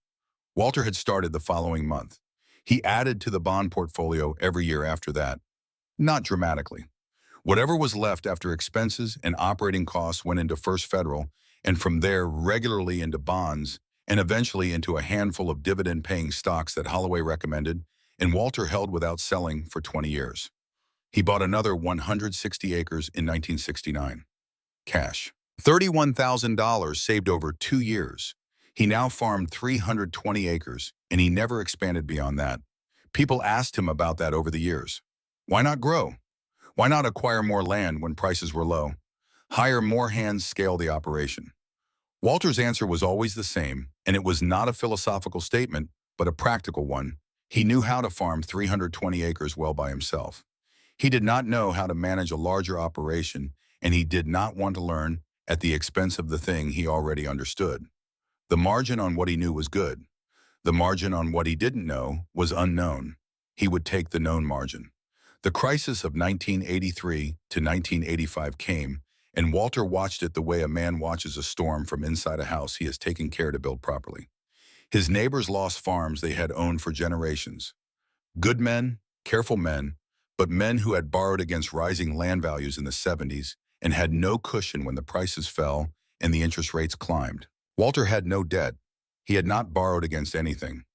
Walter had started the following month. He added to the bond portfolio every year after that. Not dramatically. Whatever was left after expenses and operating costs went into First Federal, and from there regularly into bonds, and eventually into a handful of dividend-paying stocks that Holloway recommended, and Walter held without selling for 20 years. He bought another 160 acres in 1969. Cash. $31,000 saved over 2 years. He now farmed 320 acres, and he never expanded beyond that. People asked him about that over the years. Why not grow? Why not acquire more land when prices were low? Hire more hands, scale the operation. Walter's answer was always the same, and it was not a philosophical statement, but a practical one. He knew how to farm 320 acres well by himself. He did not know how to manage a larger operation, and he did not want to learn at the expense of the thing he already understood. The margin on what he knew was good. The margin on what he didn't know was unknown. He would take the known margin. The crisis of 1983 to 1985 came, and Walter watched it the way a man watches a storm from inside a house he has taken care to build properly. His neighbors lost farms they had owned for generations. Good men, careful men, but men who had borrowed against rising land values in the 70s and had no cushion when the prices fell and the interest rates climbed. Walter had no debt. He had not borrowed against anything.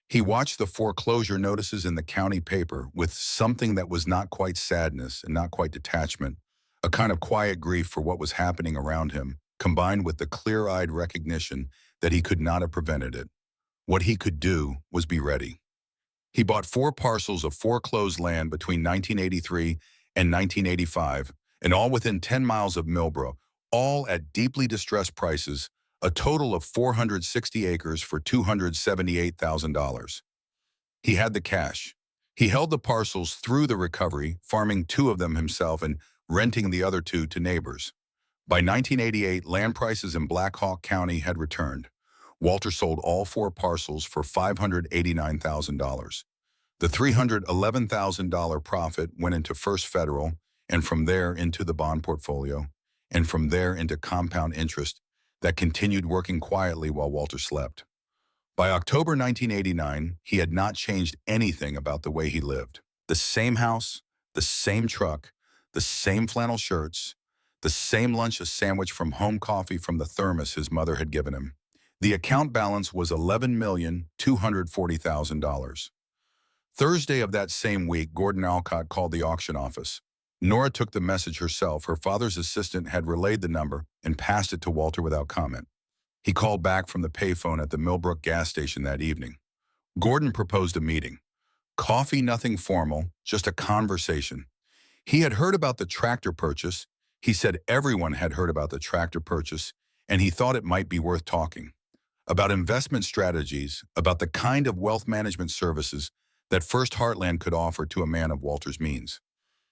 He watched the foreclosure notices in the county paper with something that was not quite sadness and not quite detachment, a kind of quiet grief for what was happening around him, combined with the clear-eyed recognition that he could not have prevented it. What he could do was be ready. He bought 4 parcels of foreclosed land between 1983 and 1985, and all within 10 miles of Millbrook, all at deeply distressed prices, a total of 460 acres for $278,000. He had the cash. He held the parcels through the recovery, farming 2 of them himself and renting the other 2 to neighbors. By 1988, land prices in Black Hawk County had returned. Walter sold all 4 parcels for $589,000. The $311,000 profit went into First Federal, and from there into the bond portfolio, and from there into compound interest that continued working quietly while Walter slept. By October 1989, he had not changed anything about the way he lived. The same house, the same truck, the same flannel shirts, the same lunch, a sandwich from home coffee from the thermos his mother had given him. The account balance was $11,240,000. Thursday of that same week, Gordon Alcott called the auction office. Nora took the message herself. Her father's assistant had relayed the number and passed it to Walter without comment. He called back from the payphone at the Millbrook gas station that evening. Gordon proposed a meeting. Coffee, nothing formal, just a conversation. He had heard about the tractor purchase. He said everyone had heard about the tractor purchase, and he thought it might be worth talking. About investment strategies, about the kind of wealth management services that First Heartland could offer to a man of Walter's means.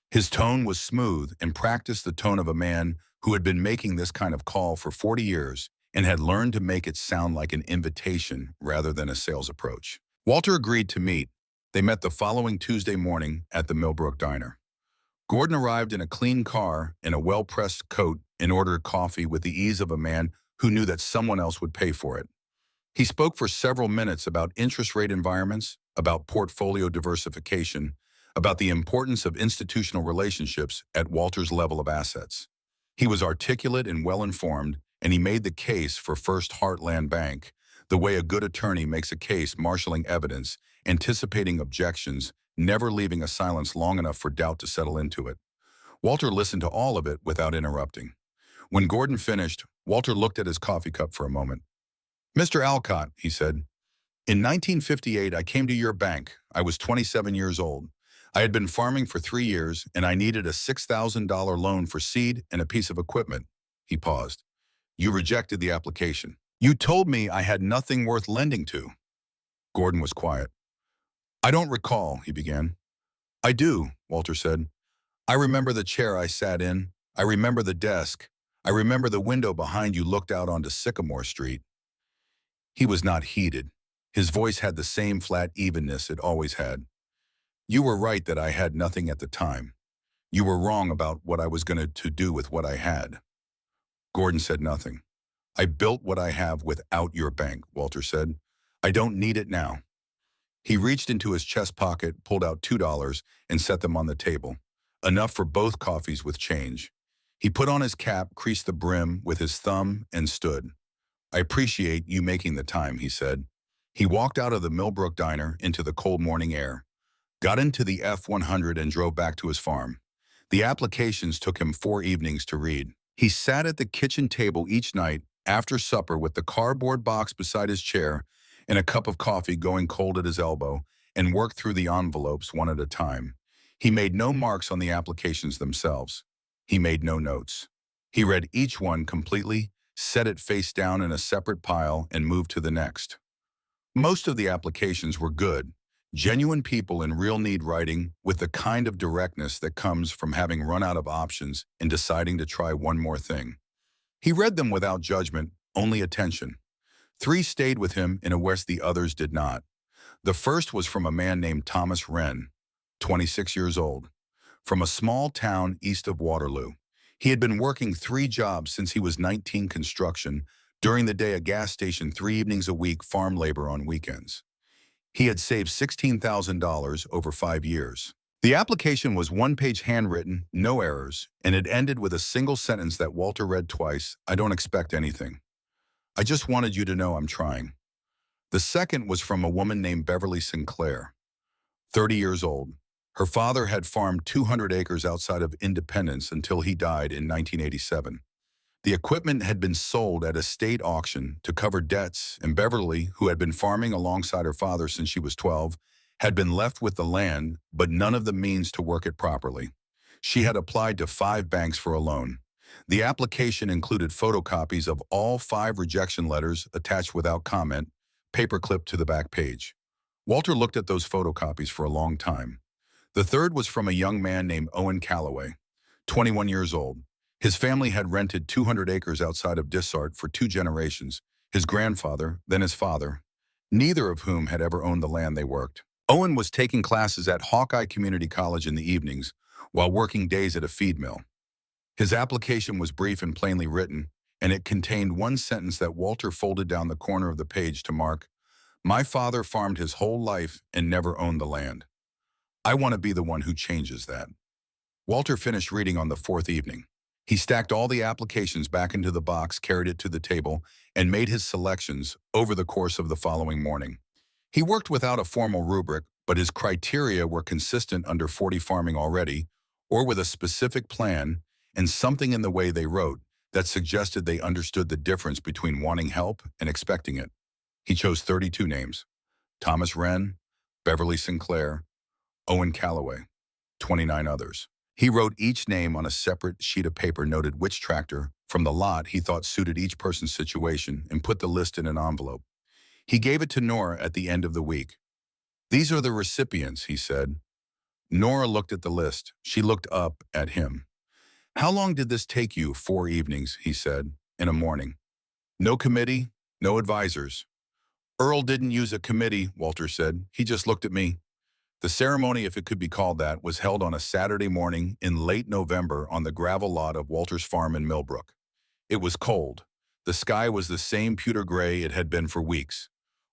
His tone was smooth and practiced the tone of a man who had been making this kind of call for 40 years and had learned to make it sound like an invitation rather than a sales approach. Walter agreed to meet. They met the following Tuesday morning at the Millbrook Diner. Gordon arrived in a clean car and a well-pressed coat and ordered coffee with the ease of a man who knew that someone else would pay for it. He spoke for several minutes about interest rate environments, about portfolio diversification, about the importance of institutional relationships at Walter's level of assets. He was articulate and well-informed, and he made the case for First Heartland Bank, the way a good attorney makes a case, marshaling evidence, anticipating objections, never leaving a silence long enough for doubt to settle into it. Walter listened to all of it without interrupting. When Gordon finished, Walter looked at his coffee cup for a moment. "Mr. Alcott," he said, "in 1958 I came to your bank. I was 27 years old. I had been farming for 3 years, and I needed a $6,000 loan for seed and a piece of equipment." He paused. "You rejected the application. You told me I had nothing worth lending to." Gordon was quiet. "I don't recall," he began. "I do," Walter said. "I remember the chair I sat in. I remember the desk. I remember the window behind you looked out onto Sycamore Street." He was not heated. His voice had the same flat evenness it always had. "You were right that I had nothing at the time. You were wrong about what I was going to do with what I had." Gordon said nothing. "I built what I have without your bank," Walter said. "I don't need it now." He reached into his chest pocket, pulled out $2, and set them on the table, enough for both coffees with change. He put on his cap, creased the brim with his thumb, and stood. "I appreciate you making the time," he said. He walked out of the Millbrook Diner into the cold morning air, got into the F-100 and drove back to his farm. The applications took him 4 evenings to read. He sat at the kitchen table each night after supper with the cardboard box beside his chair and a cup of coffee going cold at his elbow, and worked through the envelopes one at a time. He made no marks on the applications themselves. He made no notes. He read each one completely, set it face down in a separate pile, and moved to the next. Most of the applications were good, genuine people in real need writing with the kind of directness that comes from having run out of options and deciding to try one more thing. He read them without judgment, only attention. 3 stayed with him in a way the others did not. The first was from a man named Thomas Wren, 26 years old, from a small town east of Waterloo. He had been working 3 jobs since he was 19, construction, during the day a gas station 3 evenings a week, farm labor on weekends. He had saved $16,000 over 5 years. The application was 1-page handwritten, no errors, and it ended with a single sentence that Walter read twice: "I don't expect anything. I just wanted you to know I'm trying." The second was from a woman named Beverly Sinclair, 30 years old. Her father had farmed 200 acres outside of Independence until he died in 1987. The equipment had been sold at a state auction to cover debts, and Beverly, who had been farming alongside her father since she was 12, had been left with the land but none of the means to work it properly. She had applied to 5 banks for a loan. The application included photocopies of all 5 rejection letters attached without comment, paperclipped to the back page. Walter looked at those photocopies for a long time. The third was from a young man named Owen Calloway, 21 years old. His family had rented 200 acres outside of Dysart for 2 generations, his grandfather, then his father, neither of whom had ever owned the land they worked. Owen was taking classes at Hawkeye Community College in the evenings, while working days at a feed mill. His application was brief and plainly written, and it contained one sentence that Walter folded down the corner of the page to mark: "My father farmed his whole life and never owned the land. I want to be the one who changes that." Walter finished reading on the 4th evening. He stacked all the applications back into the box, carried it to the table, and made his selections over the course of the following morning. He worked without a formal rubric, but his criteria were consistent under 40 farming already, or with a specific plan and something in the way they wrote that suggested they understood the difference between wanting help and expecting it. He chose 32 names: Thomas Wren, Beverly Sinclair, Owen Calloway, 29 others. He wrote each name on a separate sheet of paper, noted which tractor from the lot he thought suited each person's situation, and put the list in an envelope. He gave it to Nora at the end of the week. "These are the recipients," he said. Nora looked at the list. She looked up at him. "How long did this take you?" "4 evenings," he said, "in a morning. No committee, no advisors." "Earl didn't use a committee," Walter said. "He just looked at me." The ceremony, if it could be called that, was held on a Saturday morning in late November on the gravel lot of Walter's farm in Millbrook. It was cold. The sky was the same pewter gray it had been for weeks.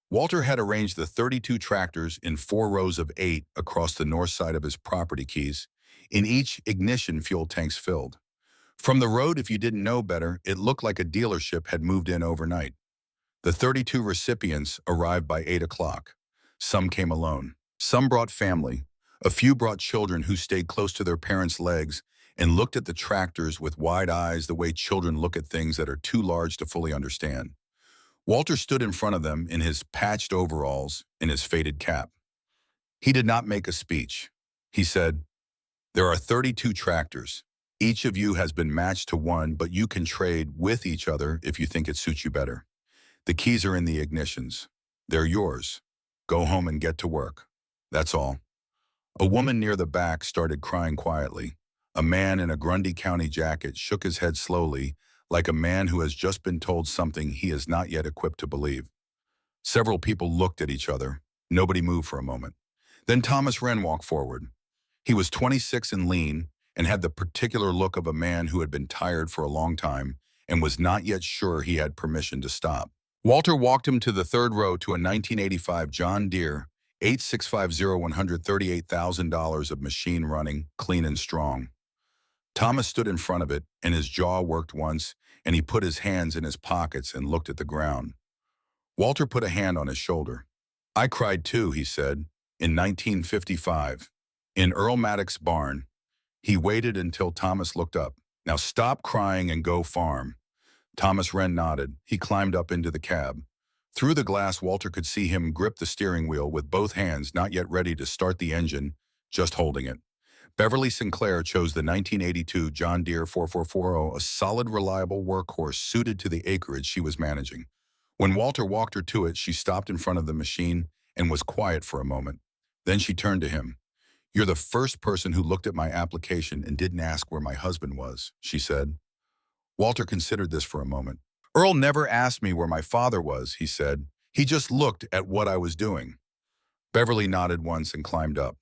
Walter had arranged the 32 tractors in 4 rows of 8 across the north side of his property, keys, in each ignition fuel tanks filled. From the road, if you didn't know better, it looked like a dealership had moved in overnight. The 32 recipients arrived by 8 o'clock. Some came alone. Some brought family. A few brought children who stayed close to their parents' legs and looked at the tractors with wide eyes, the way children look at things that are too large to fully understand. Walter stood in front of them in his patched overalls and his faded cap. He did not make a speech. He said, "There are 32 tractors. Each of you has been matched to one, but you can trade with each other if you think it suits you better. The keys are in the ignitions. They're yours. Go home and get to work. That's all." A woman near the back started crying quietly. A man in a Grundy County jacket shook his head slowly, like a man who has just been told something he is not yet equipped to believe. Several people looked at each other. Nobody moved for a moment. Then Thomas Wren walked forward. He was 26 and lean, and had the particular look of a man who had been tired for a long time and was not yet sure he had permission to stop. Walter walked him to the 3rd row to a 1985 John Deere 8650, $138,000 of machine running, clean and strong. Thomas stood in front of it, and his jaw worked once, and he put his hands in his pockets and looked at the ground. Walter put a hand on his shoulder. "I cried too," he said, "in 1955. In Earl Maddox's barn." He waited until Thomas looked up. "Now stop crying and go farm." Thomas Wren nodded. He climbed up into the cab. Through the glass, Walter could see him grip the steering wheel with both hands, not yet ready to start the engine, just holding it. Beverly Sinclair chose the 1982 John Deere 4440, a solid, reliable workhorse suited to the acreage she was managing. When Walter walked her to it, she stopped in front of the machine and was quiet for a moment. Then she turned to him. "You're the first person who looked at my application and didn't ask where my husband was," she said. Walter considered this for a moment. "Earl never asked me where my father was," he said. "He just looked at what I was doing." Beverly nodded once and climbed up.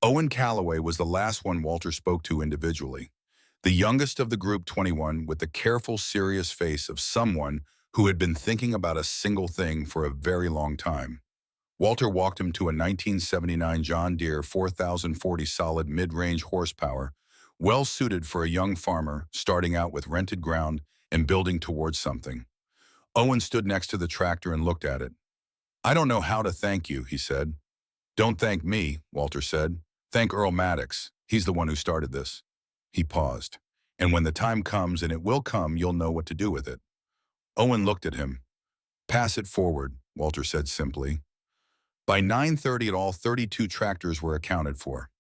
Owen Calloway was the last one Walter spoke to individually. The youngest of the group, 21, with the careful, serious face of someone who had been thinking about a single thing for a very long time. Walter walked him to a 1979 John Deere 4040 solid mid-range horsepower, well suited for a young farmer starting out with rented ground and building towards something. Owen stood next to the tractor and looked at it. "I don't know how to thank you," he said. "Don't thank me," Walter said. "Thank Earl Maddox. He's the one who started this." He paused. "And when the time comes, and it will come, you'll know what to do with it." Owen looked at him. "Pass it forward," Walter said simply. By 9:30, all 32 tractors were accounted for.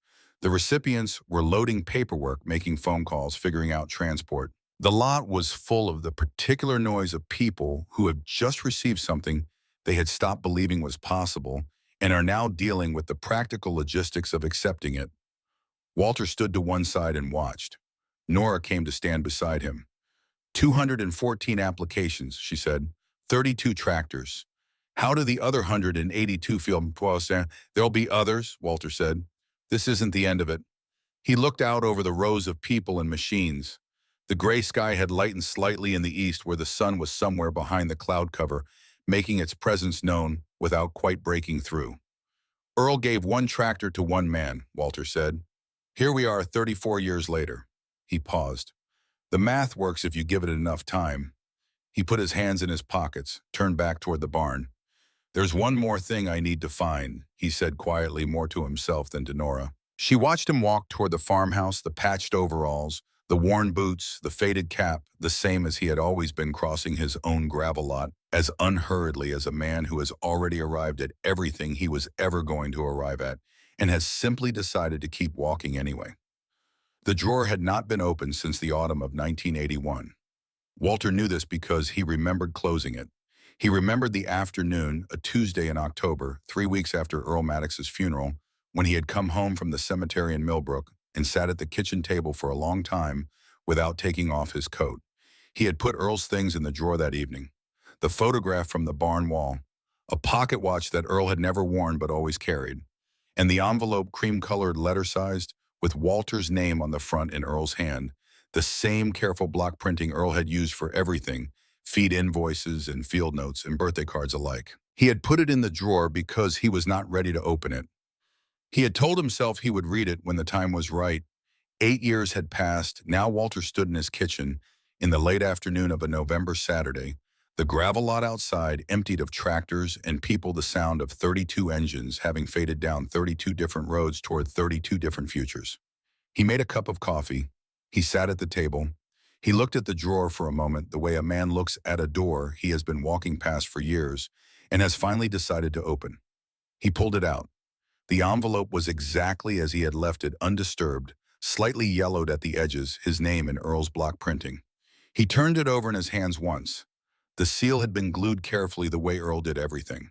The recipients were loading paperwork, making phone calls, figuring out transport. The lot was full of the particular noise of people who had just received something they had stopped believing was possible and are now dealing with the practical logistics of accepting it. Walter stood to one side and watched. Nora came to stand beside him. 214 applications, she said. 32 tractors. How do the other 182 feel? "There'll be others," Walter said. "This isn't the end of it." He looked out over the rows of people and machines. The gray sky had lightened slightly in the east where the sun was somewhere behind the cloud cover, making its presence known without quite breaking through. "Earl gave one tractor to one man," Walter said. "Here we are 34 years later." He paused. "The math works if you give it enough time." He put his hands in his pockets, turned back toward the barn. "There's one more thing I need to find," he said quietly, more to himself than to Nora. She watched him walk toward the farmhouse, the patched overalls, the worn boots, the faded cap, the same as he had always been, crossing his own gravel lot, as unhurriedly as a man who has already arrived at everything he was ever going to arrive at, and has simply decided to keep walking anyway. The drawer had not been opened since the autumn of 1981. Walter knew this because he remembered closing it. He remembered the afternoon, a Tuesday in October, 3 weeks after Earl Maddox's funeral, when he had come home from the cemetery in Millbrook and sat at the kitchen table for a long time without taking off his coat. He had put Earl's things in the drawer that evening. The photograph from the barn wall, a pocket watch that Earl had never worn but always carried, and the envelope, cream-colored, letter-sized, with Walter's name on the front in Earl's hand, the same careful block printing Earl had used for everything, feed invoices and field notes and birthday cards alike. He had put it in the drawer because he was not ready to open it. He had told himself he would read it when the time was right. 8 years had passed. Now Walter stood in his kitchen in the late afternoon of a November Saturday, the gravel lot outside emptied of tractors and people, the sound of 32 engines having faded down 32 different roads toward 32 different futures. He made a cup of coffee. He sat at the table. He looked at the drawer for a moment, the way a man looks at a door he has been walking past for years and has finally decided to open. He pulled it out. The envelope was exactly as he had left it, undisturbed, slightly yellowed at the edges, his name in Earl's block printing. He turned it over in his hands once. The seal had been glued carefully the way Earl did everything.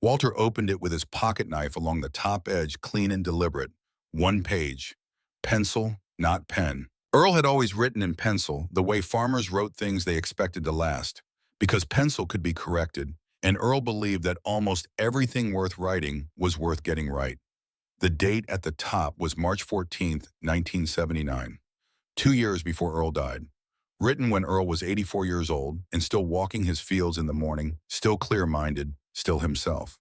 Walter opened it with his pocket knife along the top edge, clean and deliberate. One page. Pencil, not pen. Earl had always written in pencil, the way farmers wrote things they expected to last, because pencil could be corrected, and Earl believed that almost everything worth writing was worth getting right. The date at the top was March 14th, 1979, 2 years before Earl died. Written when Earl was 84 years old and still walking his fields in the morning, still clear-minded, still himself.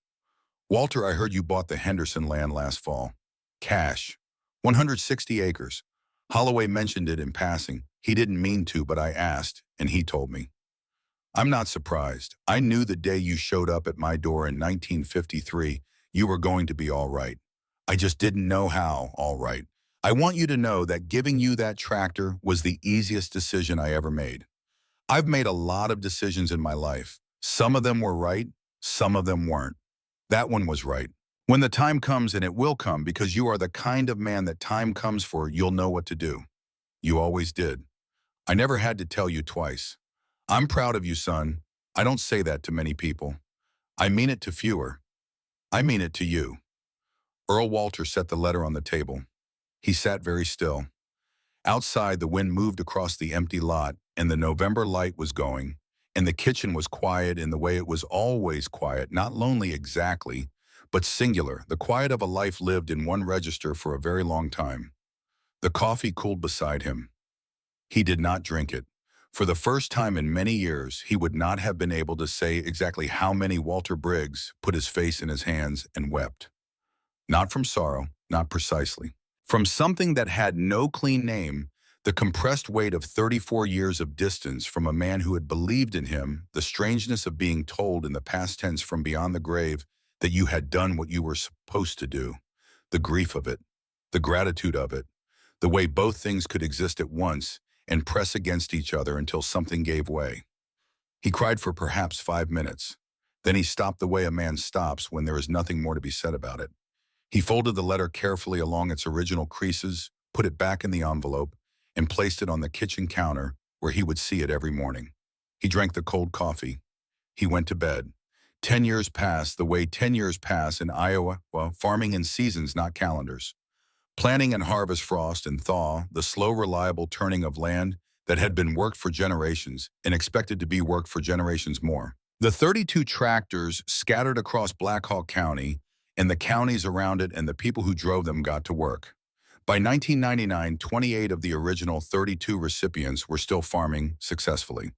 "Walter, I heard you bought the Henderson land last fall. Cash. 160 acres. Holloway mentioned it in passing. He didn't mean to, but I asked, and he told me. I'm not surprised. I knew the day you showed up at my door in 1953, you were going to be all right. I just didn't know how all right. I want you to know that giving you that tractor was the easiest decision I ever made. I've made a lot of decisions in my life. Some of them were right, some of them weren't. That one was right. When the time comes, and it will come because you are the kind of man that time comes for, you'll know what to do. You always did. I never had to tell you twice. I'm proud of you, son. I don't say that to many people. I mean it to fewer. I mean it to you. Earl Walter set the letter on the table. He sat very still. Outside, the wind moved across the empty lot, and the November light was going, and the kitchen was quiet in the way it was always quiet, not lonely exactly, but singular, the quiet of a life lived in one register for a very long time. The coffee cooled beside him. He did not drink it. For the first time in many years, he would not have been able to say exactly how many Walter Briggs put his face in his hands and wept. Not from sorrow, not precisely. From something that had no clean name, the compressed weight of 34 years of distance from a man who had believed in him, the strangeness of being told in the past tense from beyond the grave that you had done what you were supposed to do, the grief of it, the gratitude of it, the way both things could exist at once and press against each other until something gave way. He cried for perhaps 5 minutes. Then he stopped the way a man stops when there is nothing more to be said about it. He folded the letter carefully along its original creases, put it back in the envelope, and placed it on the kitchen counter where he would see it every morning. He drank the cold coffee. He went to bed. 10 years passed the way 10 years pass in Iowa, farming in seasons, not calendars. Planting and harvest, frost and thaw, the slow, reliable turning of land that had been worked for generations and expected to be worked for generations more. The 32 tractors scattered across Black Hawk County and the counties around it, and the people who drove them got to work. By 1999, 28 of the original 32 recipients were still farming successfully.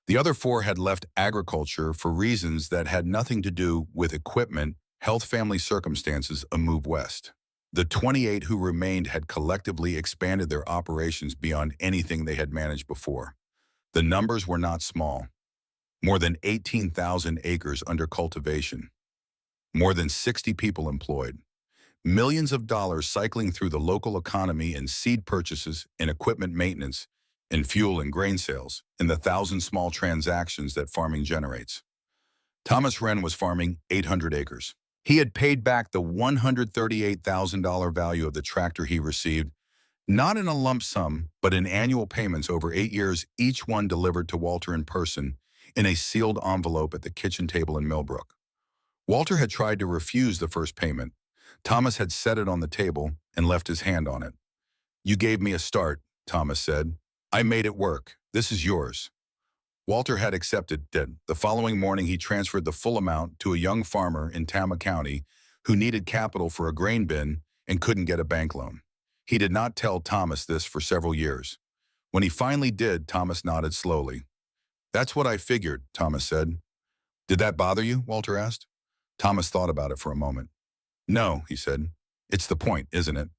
The other 4 had left agriculture for reasons that had nothing to do with equipment, health, family circumstances, a move west. The 28 who remained had collectively expanded their operations beyond anything they had managed before. The numbers were not small. More than 18,000 acres under cultivation. More than 60 people employed. Millions of dollars cycling through the local economy in seed purchases, in equipment maintenance, in fuel and grain sales, in the 1,000 small transactions that farming generates. Thomas Wren was farming 800 acres. He had paid back the $138,000 value of the tractor he received, not in a lump sum, but in annual payments over 8 years, each one delivered to Walter in person in a sealed envelope at the kitchen table in Millbrook. Walter had tried to refuse the first payment. Thomas had set it on the table and left his hand on it. "You gave me a start," Thomas said. "I made it work. This is yours." Walter had accepted it. The following morning, he transferred the full amount to a young farmer in Tama County who needed capital for a grain bin and couldn't get a bank loan. He did not tell Thomas this for several years. When he finally did, Thomas nodded slowly. "That's what I figured," Thomas said. "Did that bother you?" Walter asked. Thomas thought about it for a moment. "No," he said. "It's the point, isn't it?"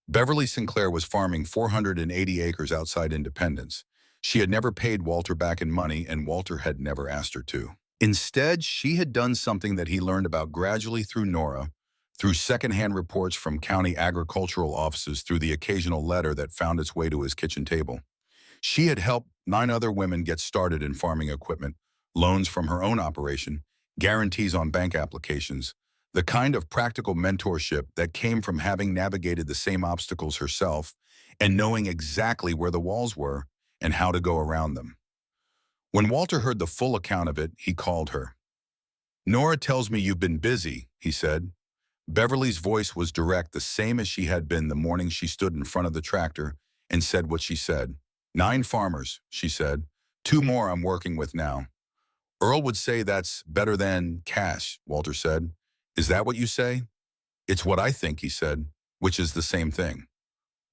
Beverly Sinclair was farming 480 acres outside Independence. She had never paid Walter back in money, and Walter had never asked her to. Instead, she had done something that he learned about gradually through Nora, through secondhand reports from county agricultural offices, through the occasional letter that found its way to his kitchen table. She had helped 9 other women get started in farming equipment, loans from her own operation, guarantees on bank applications, the kind of practical mentorship that came from having navigated the same obstacles herself and knowing exactly where the walls were and how to go around them. When Walter heard the full account of it, he called her. "Nora tells me you've been busy," he said. Beverly's voice was direct, the same as she had been the morning she stood in front of the tractor and said what she said. 9 farmers, she said. 2 more I'm working with now. "Earl would say that's better than cash," Walter said. "Is that what you say?" "It's what I think," he said, which is the same thing.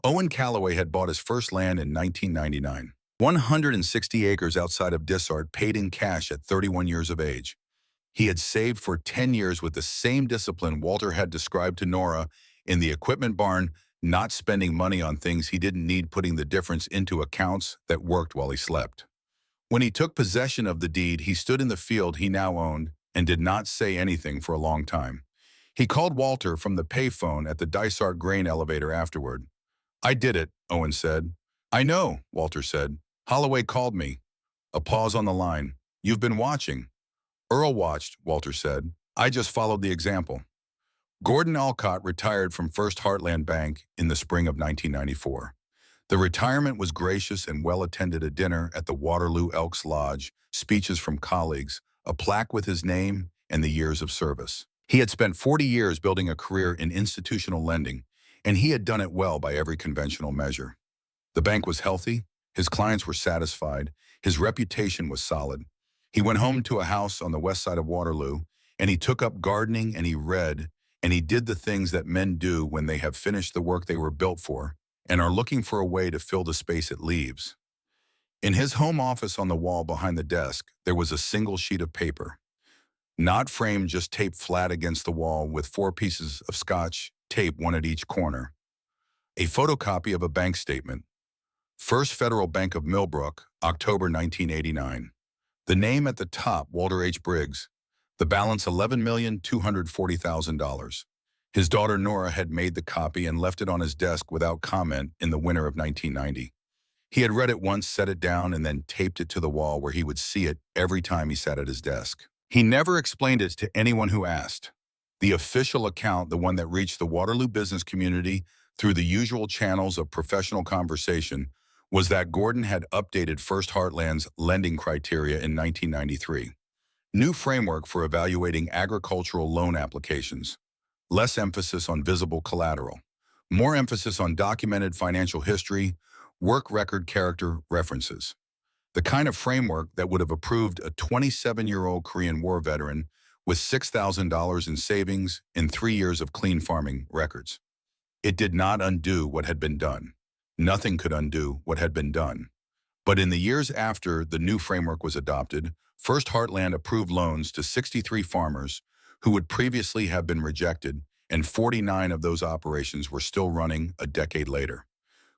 Owen Calloway had bought his first land in 1999. 160 acres outside of Dysart, paid in cash at 31 years of age. He had saved for 10 years with the same discipline Walter had described to Nora in the equipment barn, not spending money on things he didn't need, putting the difference into accounts that worked while he slept. When he took possession of the deed, he stood in the field he now owned and did not say anything for a long time. He called Walter from the payphone at the Dysart grain elevator afterward. "I did it," Owen said. "I know," Walter said. "Holloway called me." A pause on the line. "You've been watching." "Earl watched," Walter said. "I just followed the example." Gordon Alcott retired from First Heartland Bank in the spring of 1994. The retirement was gracious and well-attended. A dinner at the Waterloo Elks Lodge, speeches from colleagues, a plaque with his name, and the years of service. He had spent 40 years building a career in institutional lending, and he had done it well by every conventional measure. The bank was healthy, his clients were satisfied, his reputation was solid. He went home to a house on the west side of Waterloo, and he took up gardening and he read, and he did the things that men do when they have finished the work they were built for and are looking for a way to fill the space it leaves. In his home office on the wall behind the desk, there was a single sheet of paper. Not framed, just taped flat against the wall with 4 pieces of Scotch tape, one at each corner. A photocopy of a bank statement. First Federal Bank of Millbrook, October 1989. The name at the top, Walter H. Briggs. The balance, $11,240,000. His daughter Nora had made the copy and left it on his desk without comment in the winter of 1990. He had read it once, set it down, and then taped it to the wall where he would see it every time he sat at his desk. He never explained it to anyone who asked. The official account, the one that reached the Waterloo business community through the usual channels of professional conversation, was that Gordon had updated First Heartland's lending criteria in 1993. New framework for evaluating agricultural loan applications. Less emphasis on visible collateral. More emphasis on documented financial history, work record character references. The kind of framework that would have approved a 27-year-old Korean War veteran with $6,000 in savings and 3 years of clean farming records. It did not undo what had been done. Nothing could undo what had been done. But in the years after the new framework was adopted, First Heartland approved loans to 63 farmers who would previously have been rejected, and 49 of those operations were still running a decade later.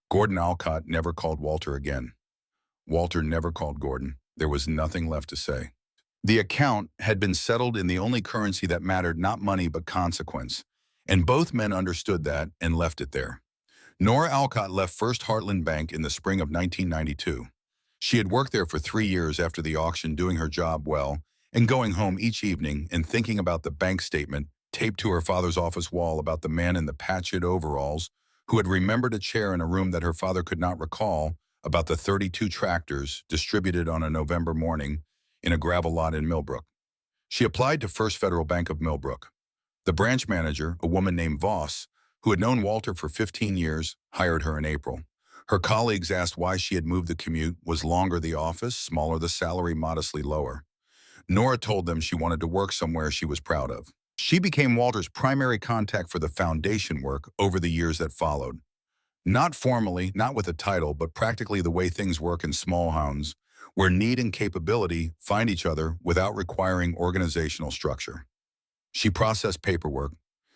Gordon Alcott never called Walter again. Walter never called Gordon. There was nothing left to say. The account had been settled in the only currency that mattered, not money but consequence, and both men understood that and left it there. Nora Alcott left First Heartland Bank in the spring of 1992. She had worked there for 3 years after the auction, doing her job well, and going home each evening and thinking about the bank statement taped to her father's office wall about the man in the patched overalls who had remembered a chair in a room that her father could not recall, about the 32 tractors distributed on a November morning in a gravel lot in Millbrook. She applied to First Federal Bank of Millbrook. The branch manager, a woman named Voss, who had known Walter for 15 years, hired her in April. Her colleagues asked why she had moved. The commute was longer, the office smaller, the salary modestly lower. Nora told them she wanted to work somewhere she was proud of. She became Walter's primary contact for the foundation work over the years that followed. Not formally, not with a title, but practically the way things work in small towns, where need and capability find each other without requiring organizational structure. She processed paperwork.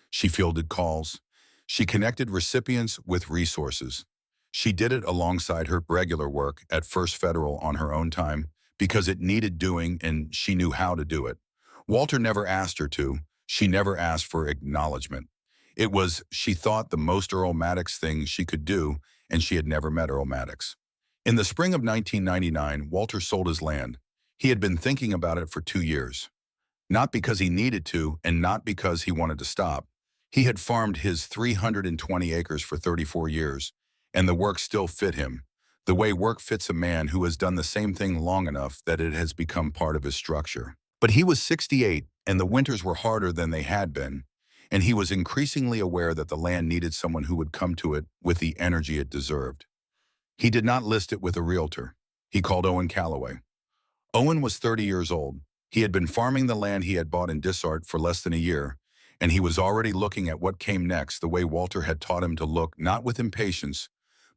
She fielded calls. She connected recipients with resources. She did it alongside her regular work at First Federal on her own time because it needed doing and she knew how to do it. Walter never asked her to. She never asked for acknowledgement. It was, she thought, the most Earl Maddox thing she could do, and she had never met Earl Maddox. In the spring of 1999, Walter sold his land. He had been thinking about it for 2 years. Not because he needed to, and not because he wanted to stop. He had farmed his 320 acres for 34 years, and the work still fit him, the way work fits a man who has done the same thing long enough that it has become part of his structure. But he was 68, and the winters were harder than they had been, and he was increasingly aware that the land needed someone who would come to it with the energy it deserved. He did not list it with a realtor. He called Owen Calloway. Owen was 30 years old. He had been farming the land he had bought in Dysart for less than a year, and he was already looking at what came next the way Walter had taught him to look, not with impatience,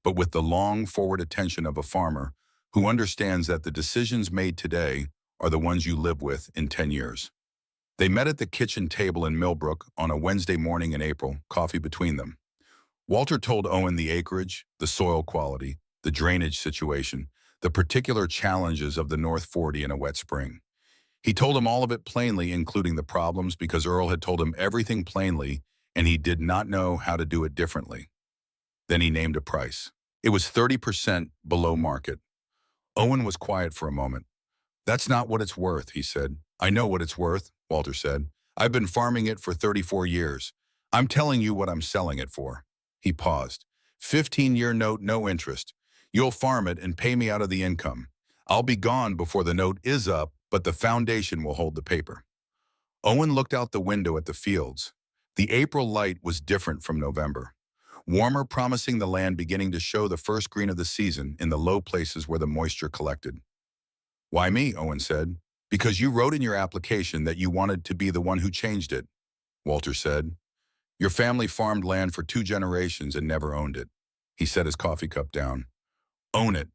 but with the long forward attention of a farmer who understands that the decisions made today are the ones you live with in 10 years. They met at the kitchen table in Millbrook on a Wednesday morning in April, coffee between them. Walter told Owen the acreage, the soil quality, the drainage situation, the particular challenges of the North 40 in a wet spring. He told him all of it plainly, including the problems, because Earl had told him everything plainly, and he did not know how to do it differently. Then he named a price. It was 30% below market. Owen was quiet for a moment. "That's not what it's worth," he said. "I know what it's worth," Walter said. "I've been farming it for 34 years. I'm telling you what I'm selling it for. He paused. 15-year note, no interest. You'll farm it and pay me out of the income. I'll be gone before the note is up, but the foundation will hold the paper. Owen looked out the window at the fields. The April light was different from November. Warmer, promising the land beginning to show the first green of the season in the low places where the moisture collected. Why me? Owen said. Because you wrote in your application that you wanted to be the one who changed it, Walter said. Your family farmed land for 2 generations and never owned it. He set his coffee cup down. Own it.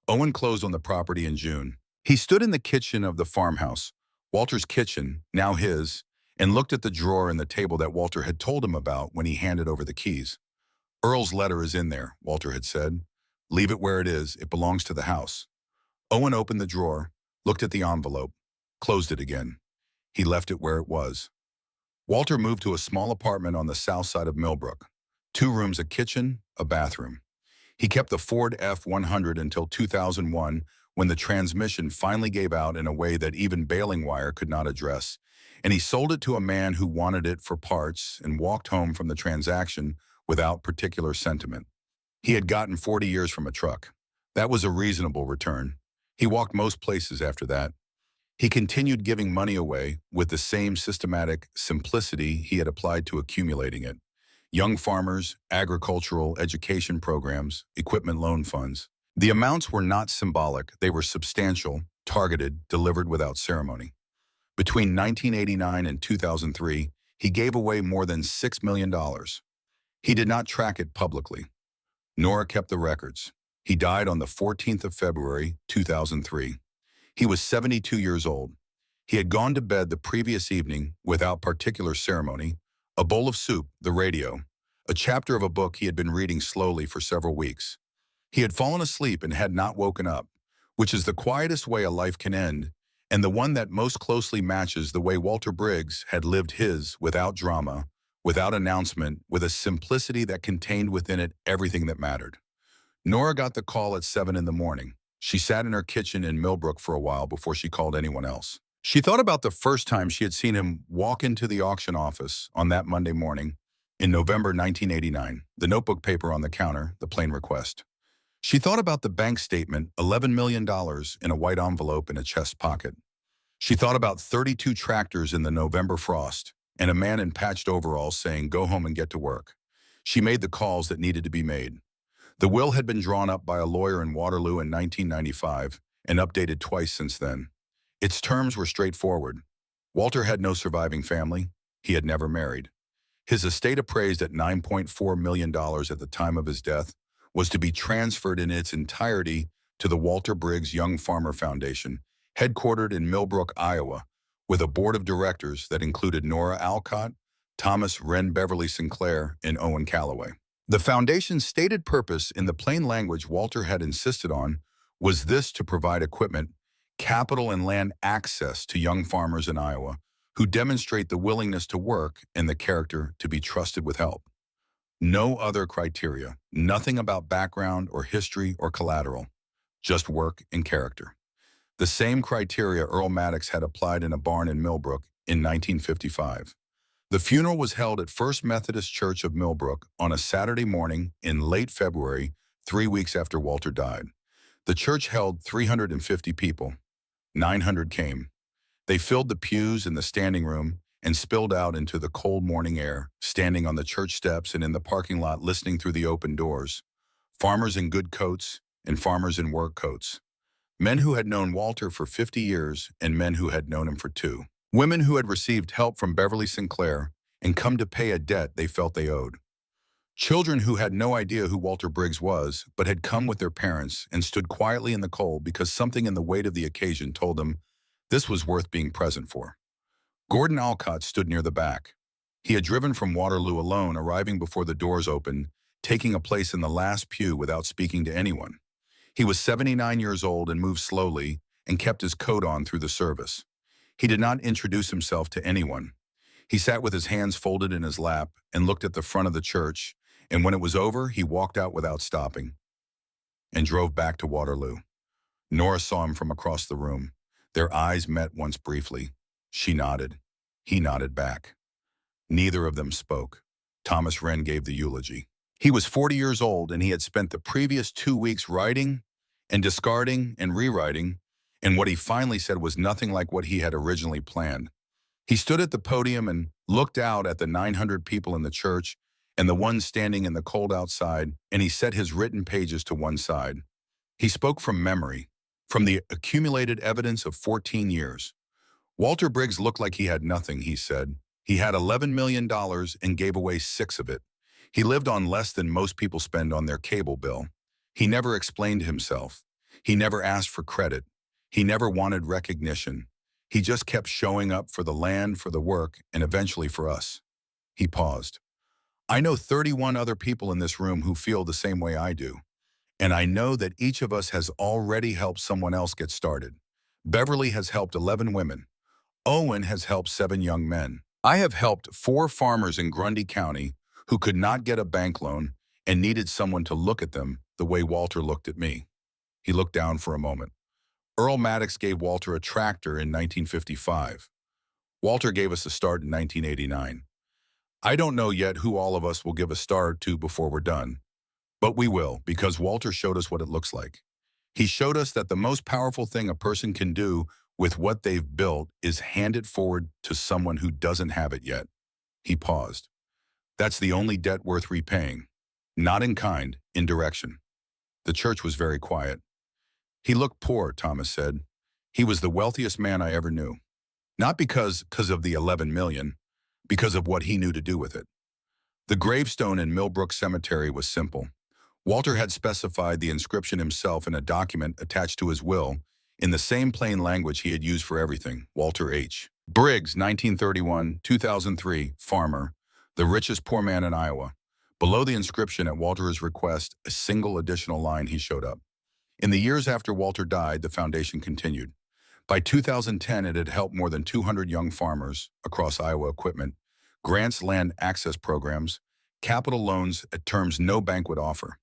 Owen closed on the property in June. He stood in the kitchen of the farmhouse, Walter's kitchen, now his, and looked at the drawer in the table that Walter had told him about when he handed over the keys. Earl's letter is in there, Walter had said. Leave it where it is. It belongs to the house. Owen opened the drawer, looked at the envelope, closed it again. He left it where it was. Walter moved to a small apartment on the south side of Millbrook. 2 rooms, a kitchen, a bathroom. He kept the Ford F-100 until 2001, when the transmission finally gave out in a way that even baling wire could not address, and he sold it to a man who wanted it for parts and walked home from the transaction without particular sentiment. He had gotten 40 years from a truck. That was a reasonable return. He walked most places after that. He continued giving money away with the same systematic simplicity he had applied to accumulating it. Young farmers, agricultural education programs, equipment loan funds. The amounts were not symbolic, they were substantial, targeted, delivered without ceremony. Between 1989 and 2003, he gave away more than $6 million. He did not track it publicly. Nora kept the records. He died on the 14th of February, 2003. He was 72 years old. He had gone to bed the previous evening without particular ceremony, a bowl of soup, the radio, a chapter of a book he had been reading slowly for several weeks. He had fallen asleep and had not woken up, which is the quietest way a life can end, and the one that most closely matches the way Walter Briggs had lived his, without drama, without announcement, with a simplicity that contained within it everything that mattered. Nora got the call at 7 in the morning. She sat in her kitchen in Millbrook for a while before she called anyone else. She thought about the first time she had seen him walk into the auction office on that Monday morning in November 1989, the notebook paper on the counter, the plain request. She thought about the bank statement, $11 million in a white envelope in a chest pocket. She thought about 32 tractors in the November frost and a man in patched overalls saying, "Go home and get to work." She made the calls that needed to be made. The will had been drawn up by a lawyer in Waterloo in 1995 and updated twice since then. Its terms were straightforward. Walter had no surviving family. He had never married. His estate, appraised at $9.4 million at the time of his death, was to be transferred in its entirety to the Walter Briggs Young Farmer Foundation, headquartered in Millbrook, Iowa, with a board of directors that included Nora Alcott, Thomas Wren Beverly Sinclair, and Owen Calloway. The foundation's stated purpose, in the plain language Walter had insisted on, was this: to provide equipment, capital, and land access to young farmers in Iowa who demonstrate the willingness to work and the character to be trusted with help. No other criteria, nothing about background or history or collateral, just work and character. The same criteria Earl Maddox had applied in a barn in Millbrook in 1955. The funeral was held at First Methodist Church of Millbrook on a Saturday morning in late February, 3 weeks after Walter died. The church held 350 people. 900 came. They filled the pews in the standing room and spilled out into the cold morning air, standing on the church steps and in the parking lot listening through the open doors. Farmers in good coats and farmers in work coats. Men who had known Walter for 50 years and men who had known him for 2. Women who had received help from Beverly Sinclair and come to pay a debt they felt they owed. Children who had no idea who Walter Briggs was, but had come with their parents and stood quietly in the cold because something in the weight of the occasion told them this was worth being present for. Gordon Alcott stood near the back. He had driven from Waterloo alone, arriving before the doors opened, taking a place in the last pew without speaking to anyone. He was 79 years old and moved slowly and kept his coat on through the service. He did not introduce himself to anyone. He sat with his hands folded in his lap and looked at the front of the church, and when it was over, he walked out without stopping and drove back to Waterloo. Nora saw him from across the room. Their eyes met once briefly. She nodded. He nodded back. Neither of them spoke. Thomas Wren gave the eulogy. He was 40 years old, and he had spent the previous 2 weeks writing and discarding and rewriting, and what he finally said was nothing like what he had originally planned. He stood at the podium and looked out at the 900 people in the church and the ones standing in the cold outside, and he set his written pages to one side. He spoke from memory, from the accumulated evidence of 14 years. Walter Briggs looked like he had nothing, he said. He had $11 million and gave away 6 of it. He lived on less than most people spend on their cable bill. He never explained himself. He never asked for credit. He never wanted recognition. He just kept showing up for the land, for the work, and eventually for us. He paused. I know 31 other people in this room who feel the same way I do. And I know that each of us has already helped someone else get started. Beverly has helped 11 women. Owen has helped 7 young men. I have helped 4 farmers in Grundy County who could not get a bank loan and needed someone to look at them the way Walter looked at me. He looked down for a moment. Earl Maddox gave Walter a tractor in 1955. Walter gave us a start in 1989. I don't know yet who all of us will give a star to before we're done, but we will, because Walter showed us what it looks like. He showed us that the most powerful thing a person can do with what they've built is hand it forward to someone who doesn't have it yet. He paused. That's the only debt worth repaying. Not in kind, in direction. The church was very quiet. He looked poor, Thomas said. He was the wealthiest man I ever knew. Not because of the 11 million, because of what he knew to do with it. The gravestone in Millbrook Cemetery was simple. Walter had specified the inscription himself in a document attached to his will, in the same plain language he had used for everything, Walter H. Briggs, 1931-2003, farmer, the richest poor man in Iowa. Below the inscription at Walter's request, a single additional line, he showed up. In the years after Walter died, the foundation continued. By 2010, it had helped more than 200 young farmers across Iowa equipment, grants land access programs, capital loans at terms no bank would offer.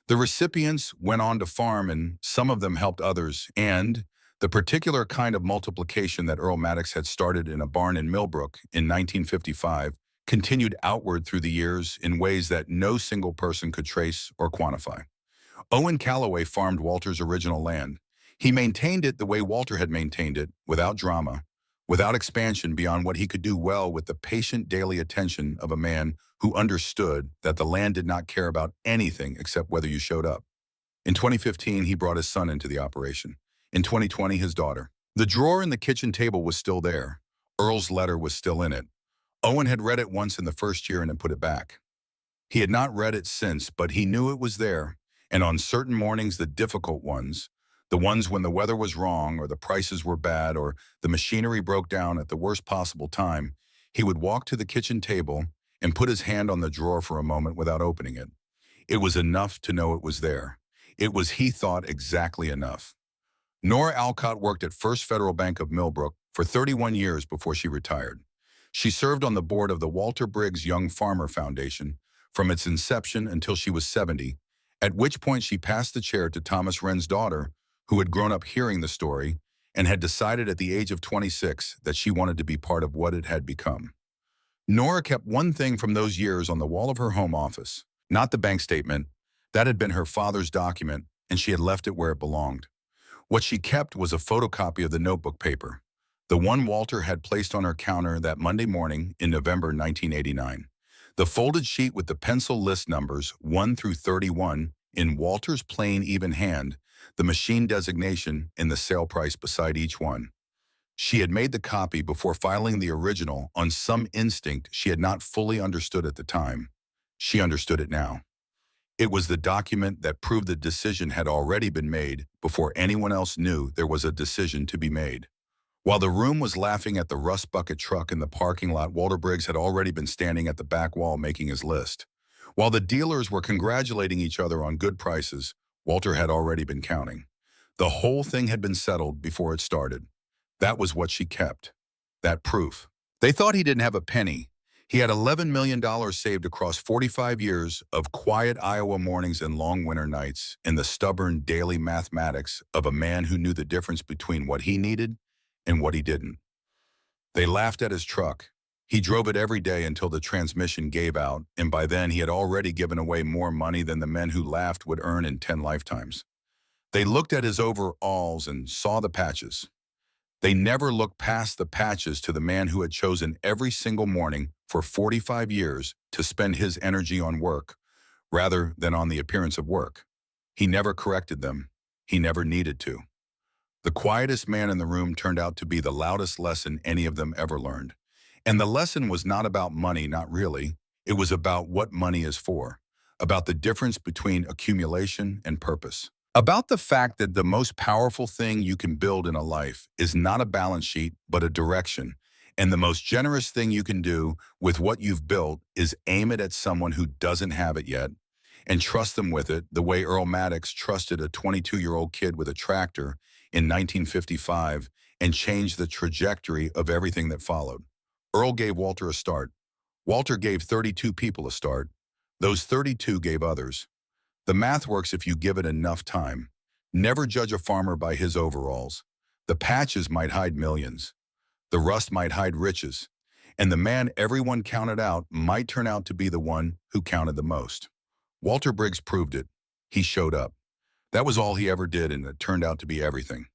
The recipients went on to farm, and some of them helped others, and the particular kind of multiplication that Earl Maddox had started in a barn in Millbrook in 1955 continued outward through the years in ways that no single person could trace or quantify. Owen Calloway farmed Walter's original land. He maintained it the way Walter had maintained it, without drama, without expansion beyond what he could do well, with the patient daily attention of a man who understood that the land did not care about anything except whether you showed up. In 2015, he brought his son into the operation. In 2020, his daughter. The drawer in the kitchen table was still there. Earl's letter was still in it. Owen had read it once in the first year and had put it back. He had not read it since, but he knew it was there, and on certain mornings, the difficult ones, the ones when the weather was wrong or the prices were bad or the machinery broke down at the worst possible time, he would walk to the kitchen table and put his hand on the drawer for a moment without opening it. It was enough to know it was there. It was, he thought, exactly enough. Nora Alcott worked at First Federal Bank of Millbrook for 31 years before she retired. She served on the board of the Walter Briggs Young Farmer Foundation from its inception until she was 70, at which point she passed the chair to Thomas Wren's daughter, who had grown up hearing the story and had decided at the age of 26 that she wanted to be part of what it had become. Nora kept one thing from those years on the wall of her home office, not the bank statement. That had been her father's document, and she had left it where it belonged. What she kept was a photocopy of the notebook paper, the one Walter had placed on her counter that Monday morning in November 1989. The folded sheet with the pencil list numbers 1 through 31 in Walter's plain, even hand, the machine designation and the sale price beside each one. She had made the copy before filing the original on some instinct she had not fully understood at the time. She understood it now. It was the document that proved the decision had already been made before anyone else knew there was a decision to be made. While the room was laughing at the rust bucket truck in the parking lot, Walter Briggs had already been standing at the back wall making his list. While the dealers were congratulating each other on good prices, Walter had already been counting. The whole thing had been settled before it started. That was what she kept. That proof. They thought he didn't have a penny. He had $11 million saved across 45 years of quiet Iowa mornings and long winter nights, in the stubborn daily mathematics of a man who knew the difference between what he needed and what he didn't. They laughed at his truck. He drove it every day until the transmission gave out, and by then he had already given away more money than the men who laughed would earn in 10 lifetimes. They looked at his overalls and saw the patches. They never looked past the patches to the man who had chosen every single morning for 45 years to spend his energy on work, rather than on the appearance of work. He never corrected them. He never needed to. The quietest man in the room turned out to be the loudest lesson any of them ever learned. And the lesson was not about money, not really. It was about what money is for, about the difference between accumulation and purpose. About the fact that the most powerful thing you can build in a life is not a balance sheet, but a direction. And the most generous thing you can do with what you've built is aim it at someone who doesn't have it yet and trust them with it the way Earl Maddox trusted a 22-year-old kid with a tractor in 1955 and changed the trajectory of everything that followed. Earl gave Walter a start. Walter gave 32 people a start. Those 32 gave others. The math works if you give it enough time. Never judge a farmer by his overalls. The patches might hide millions. The rust might hide riches. And the man everyone counted out might turn out to be the one who counted the most. Walter Briggs proved it. He showed up. That was all he ever did, and it turned out to be everything.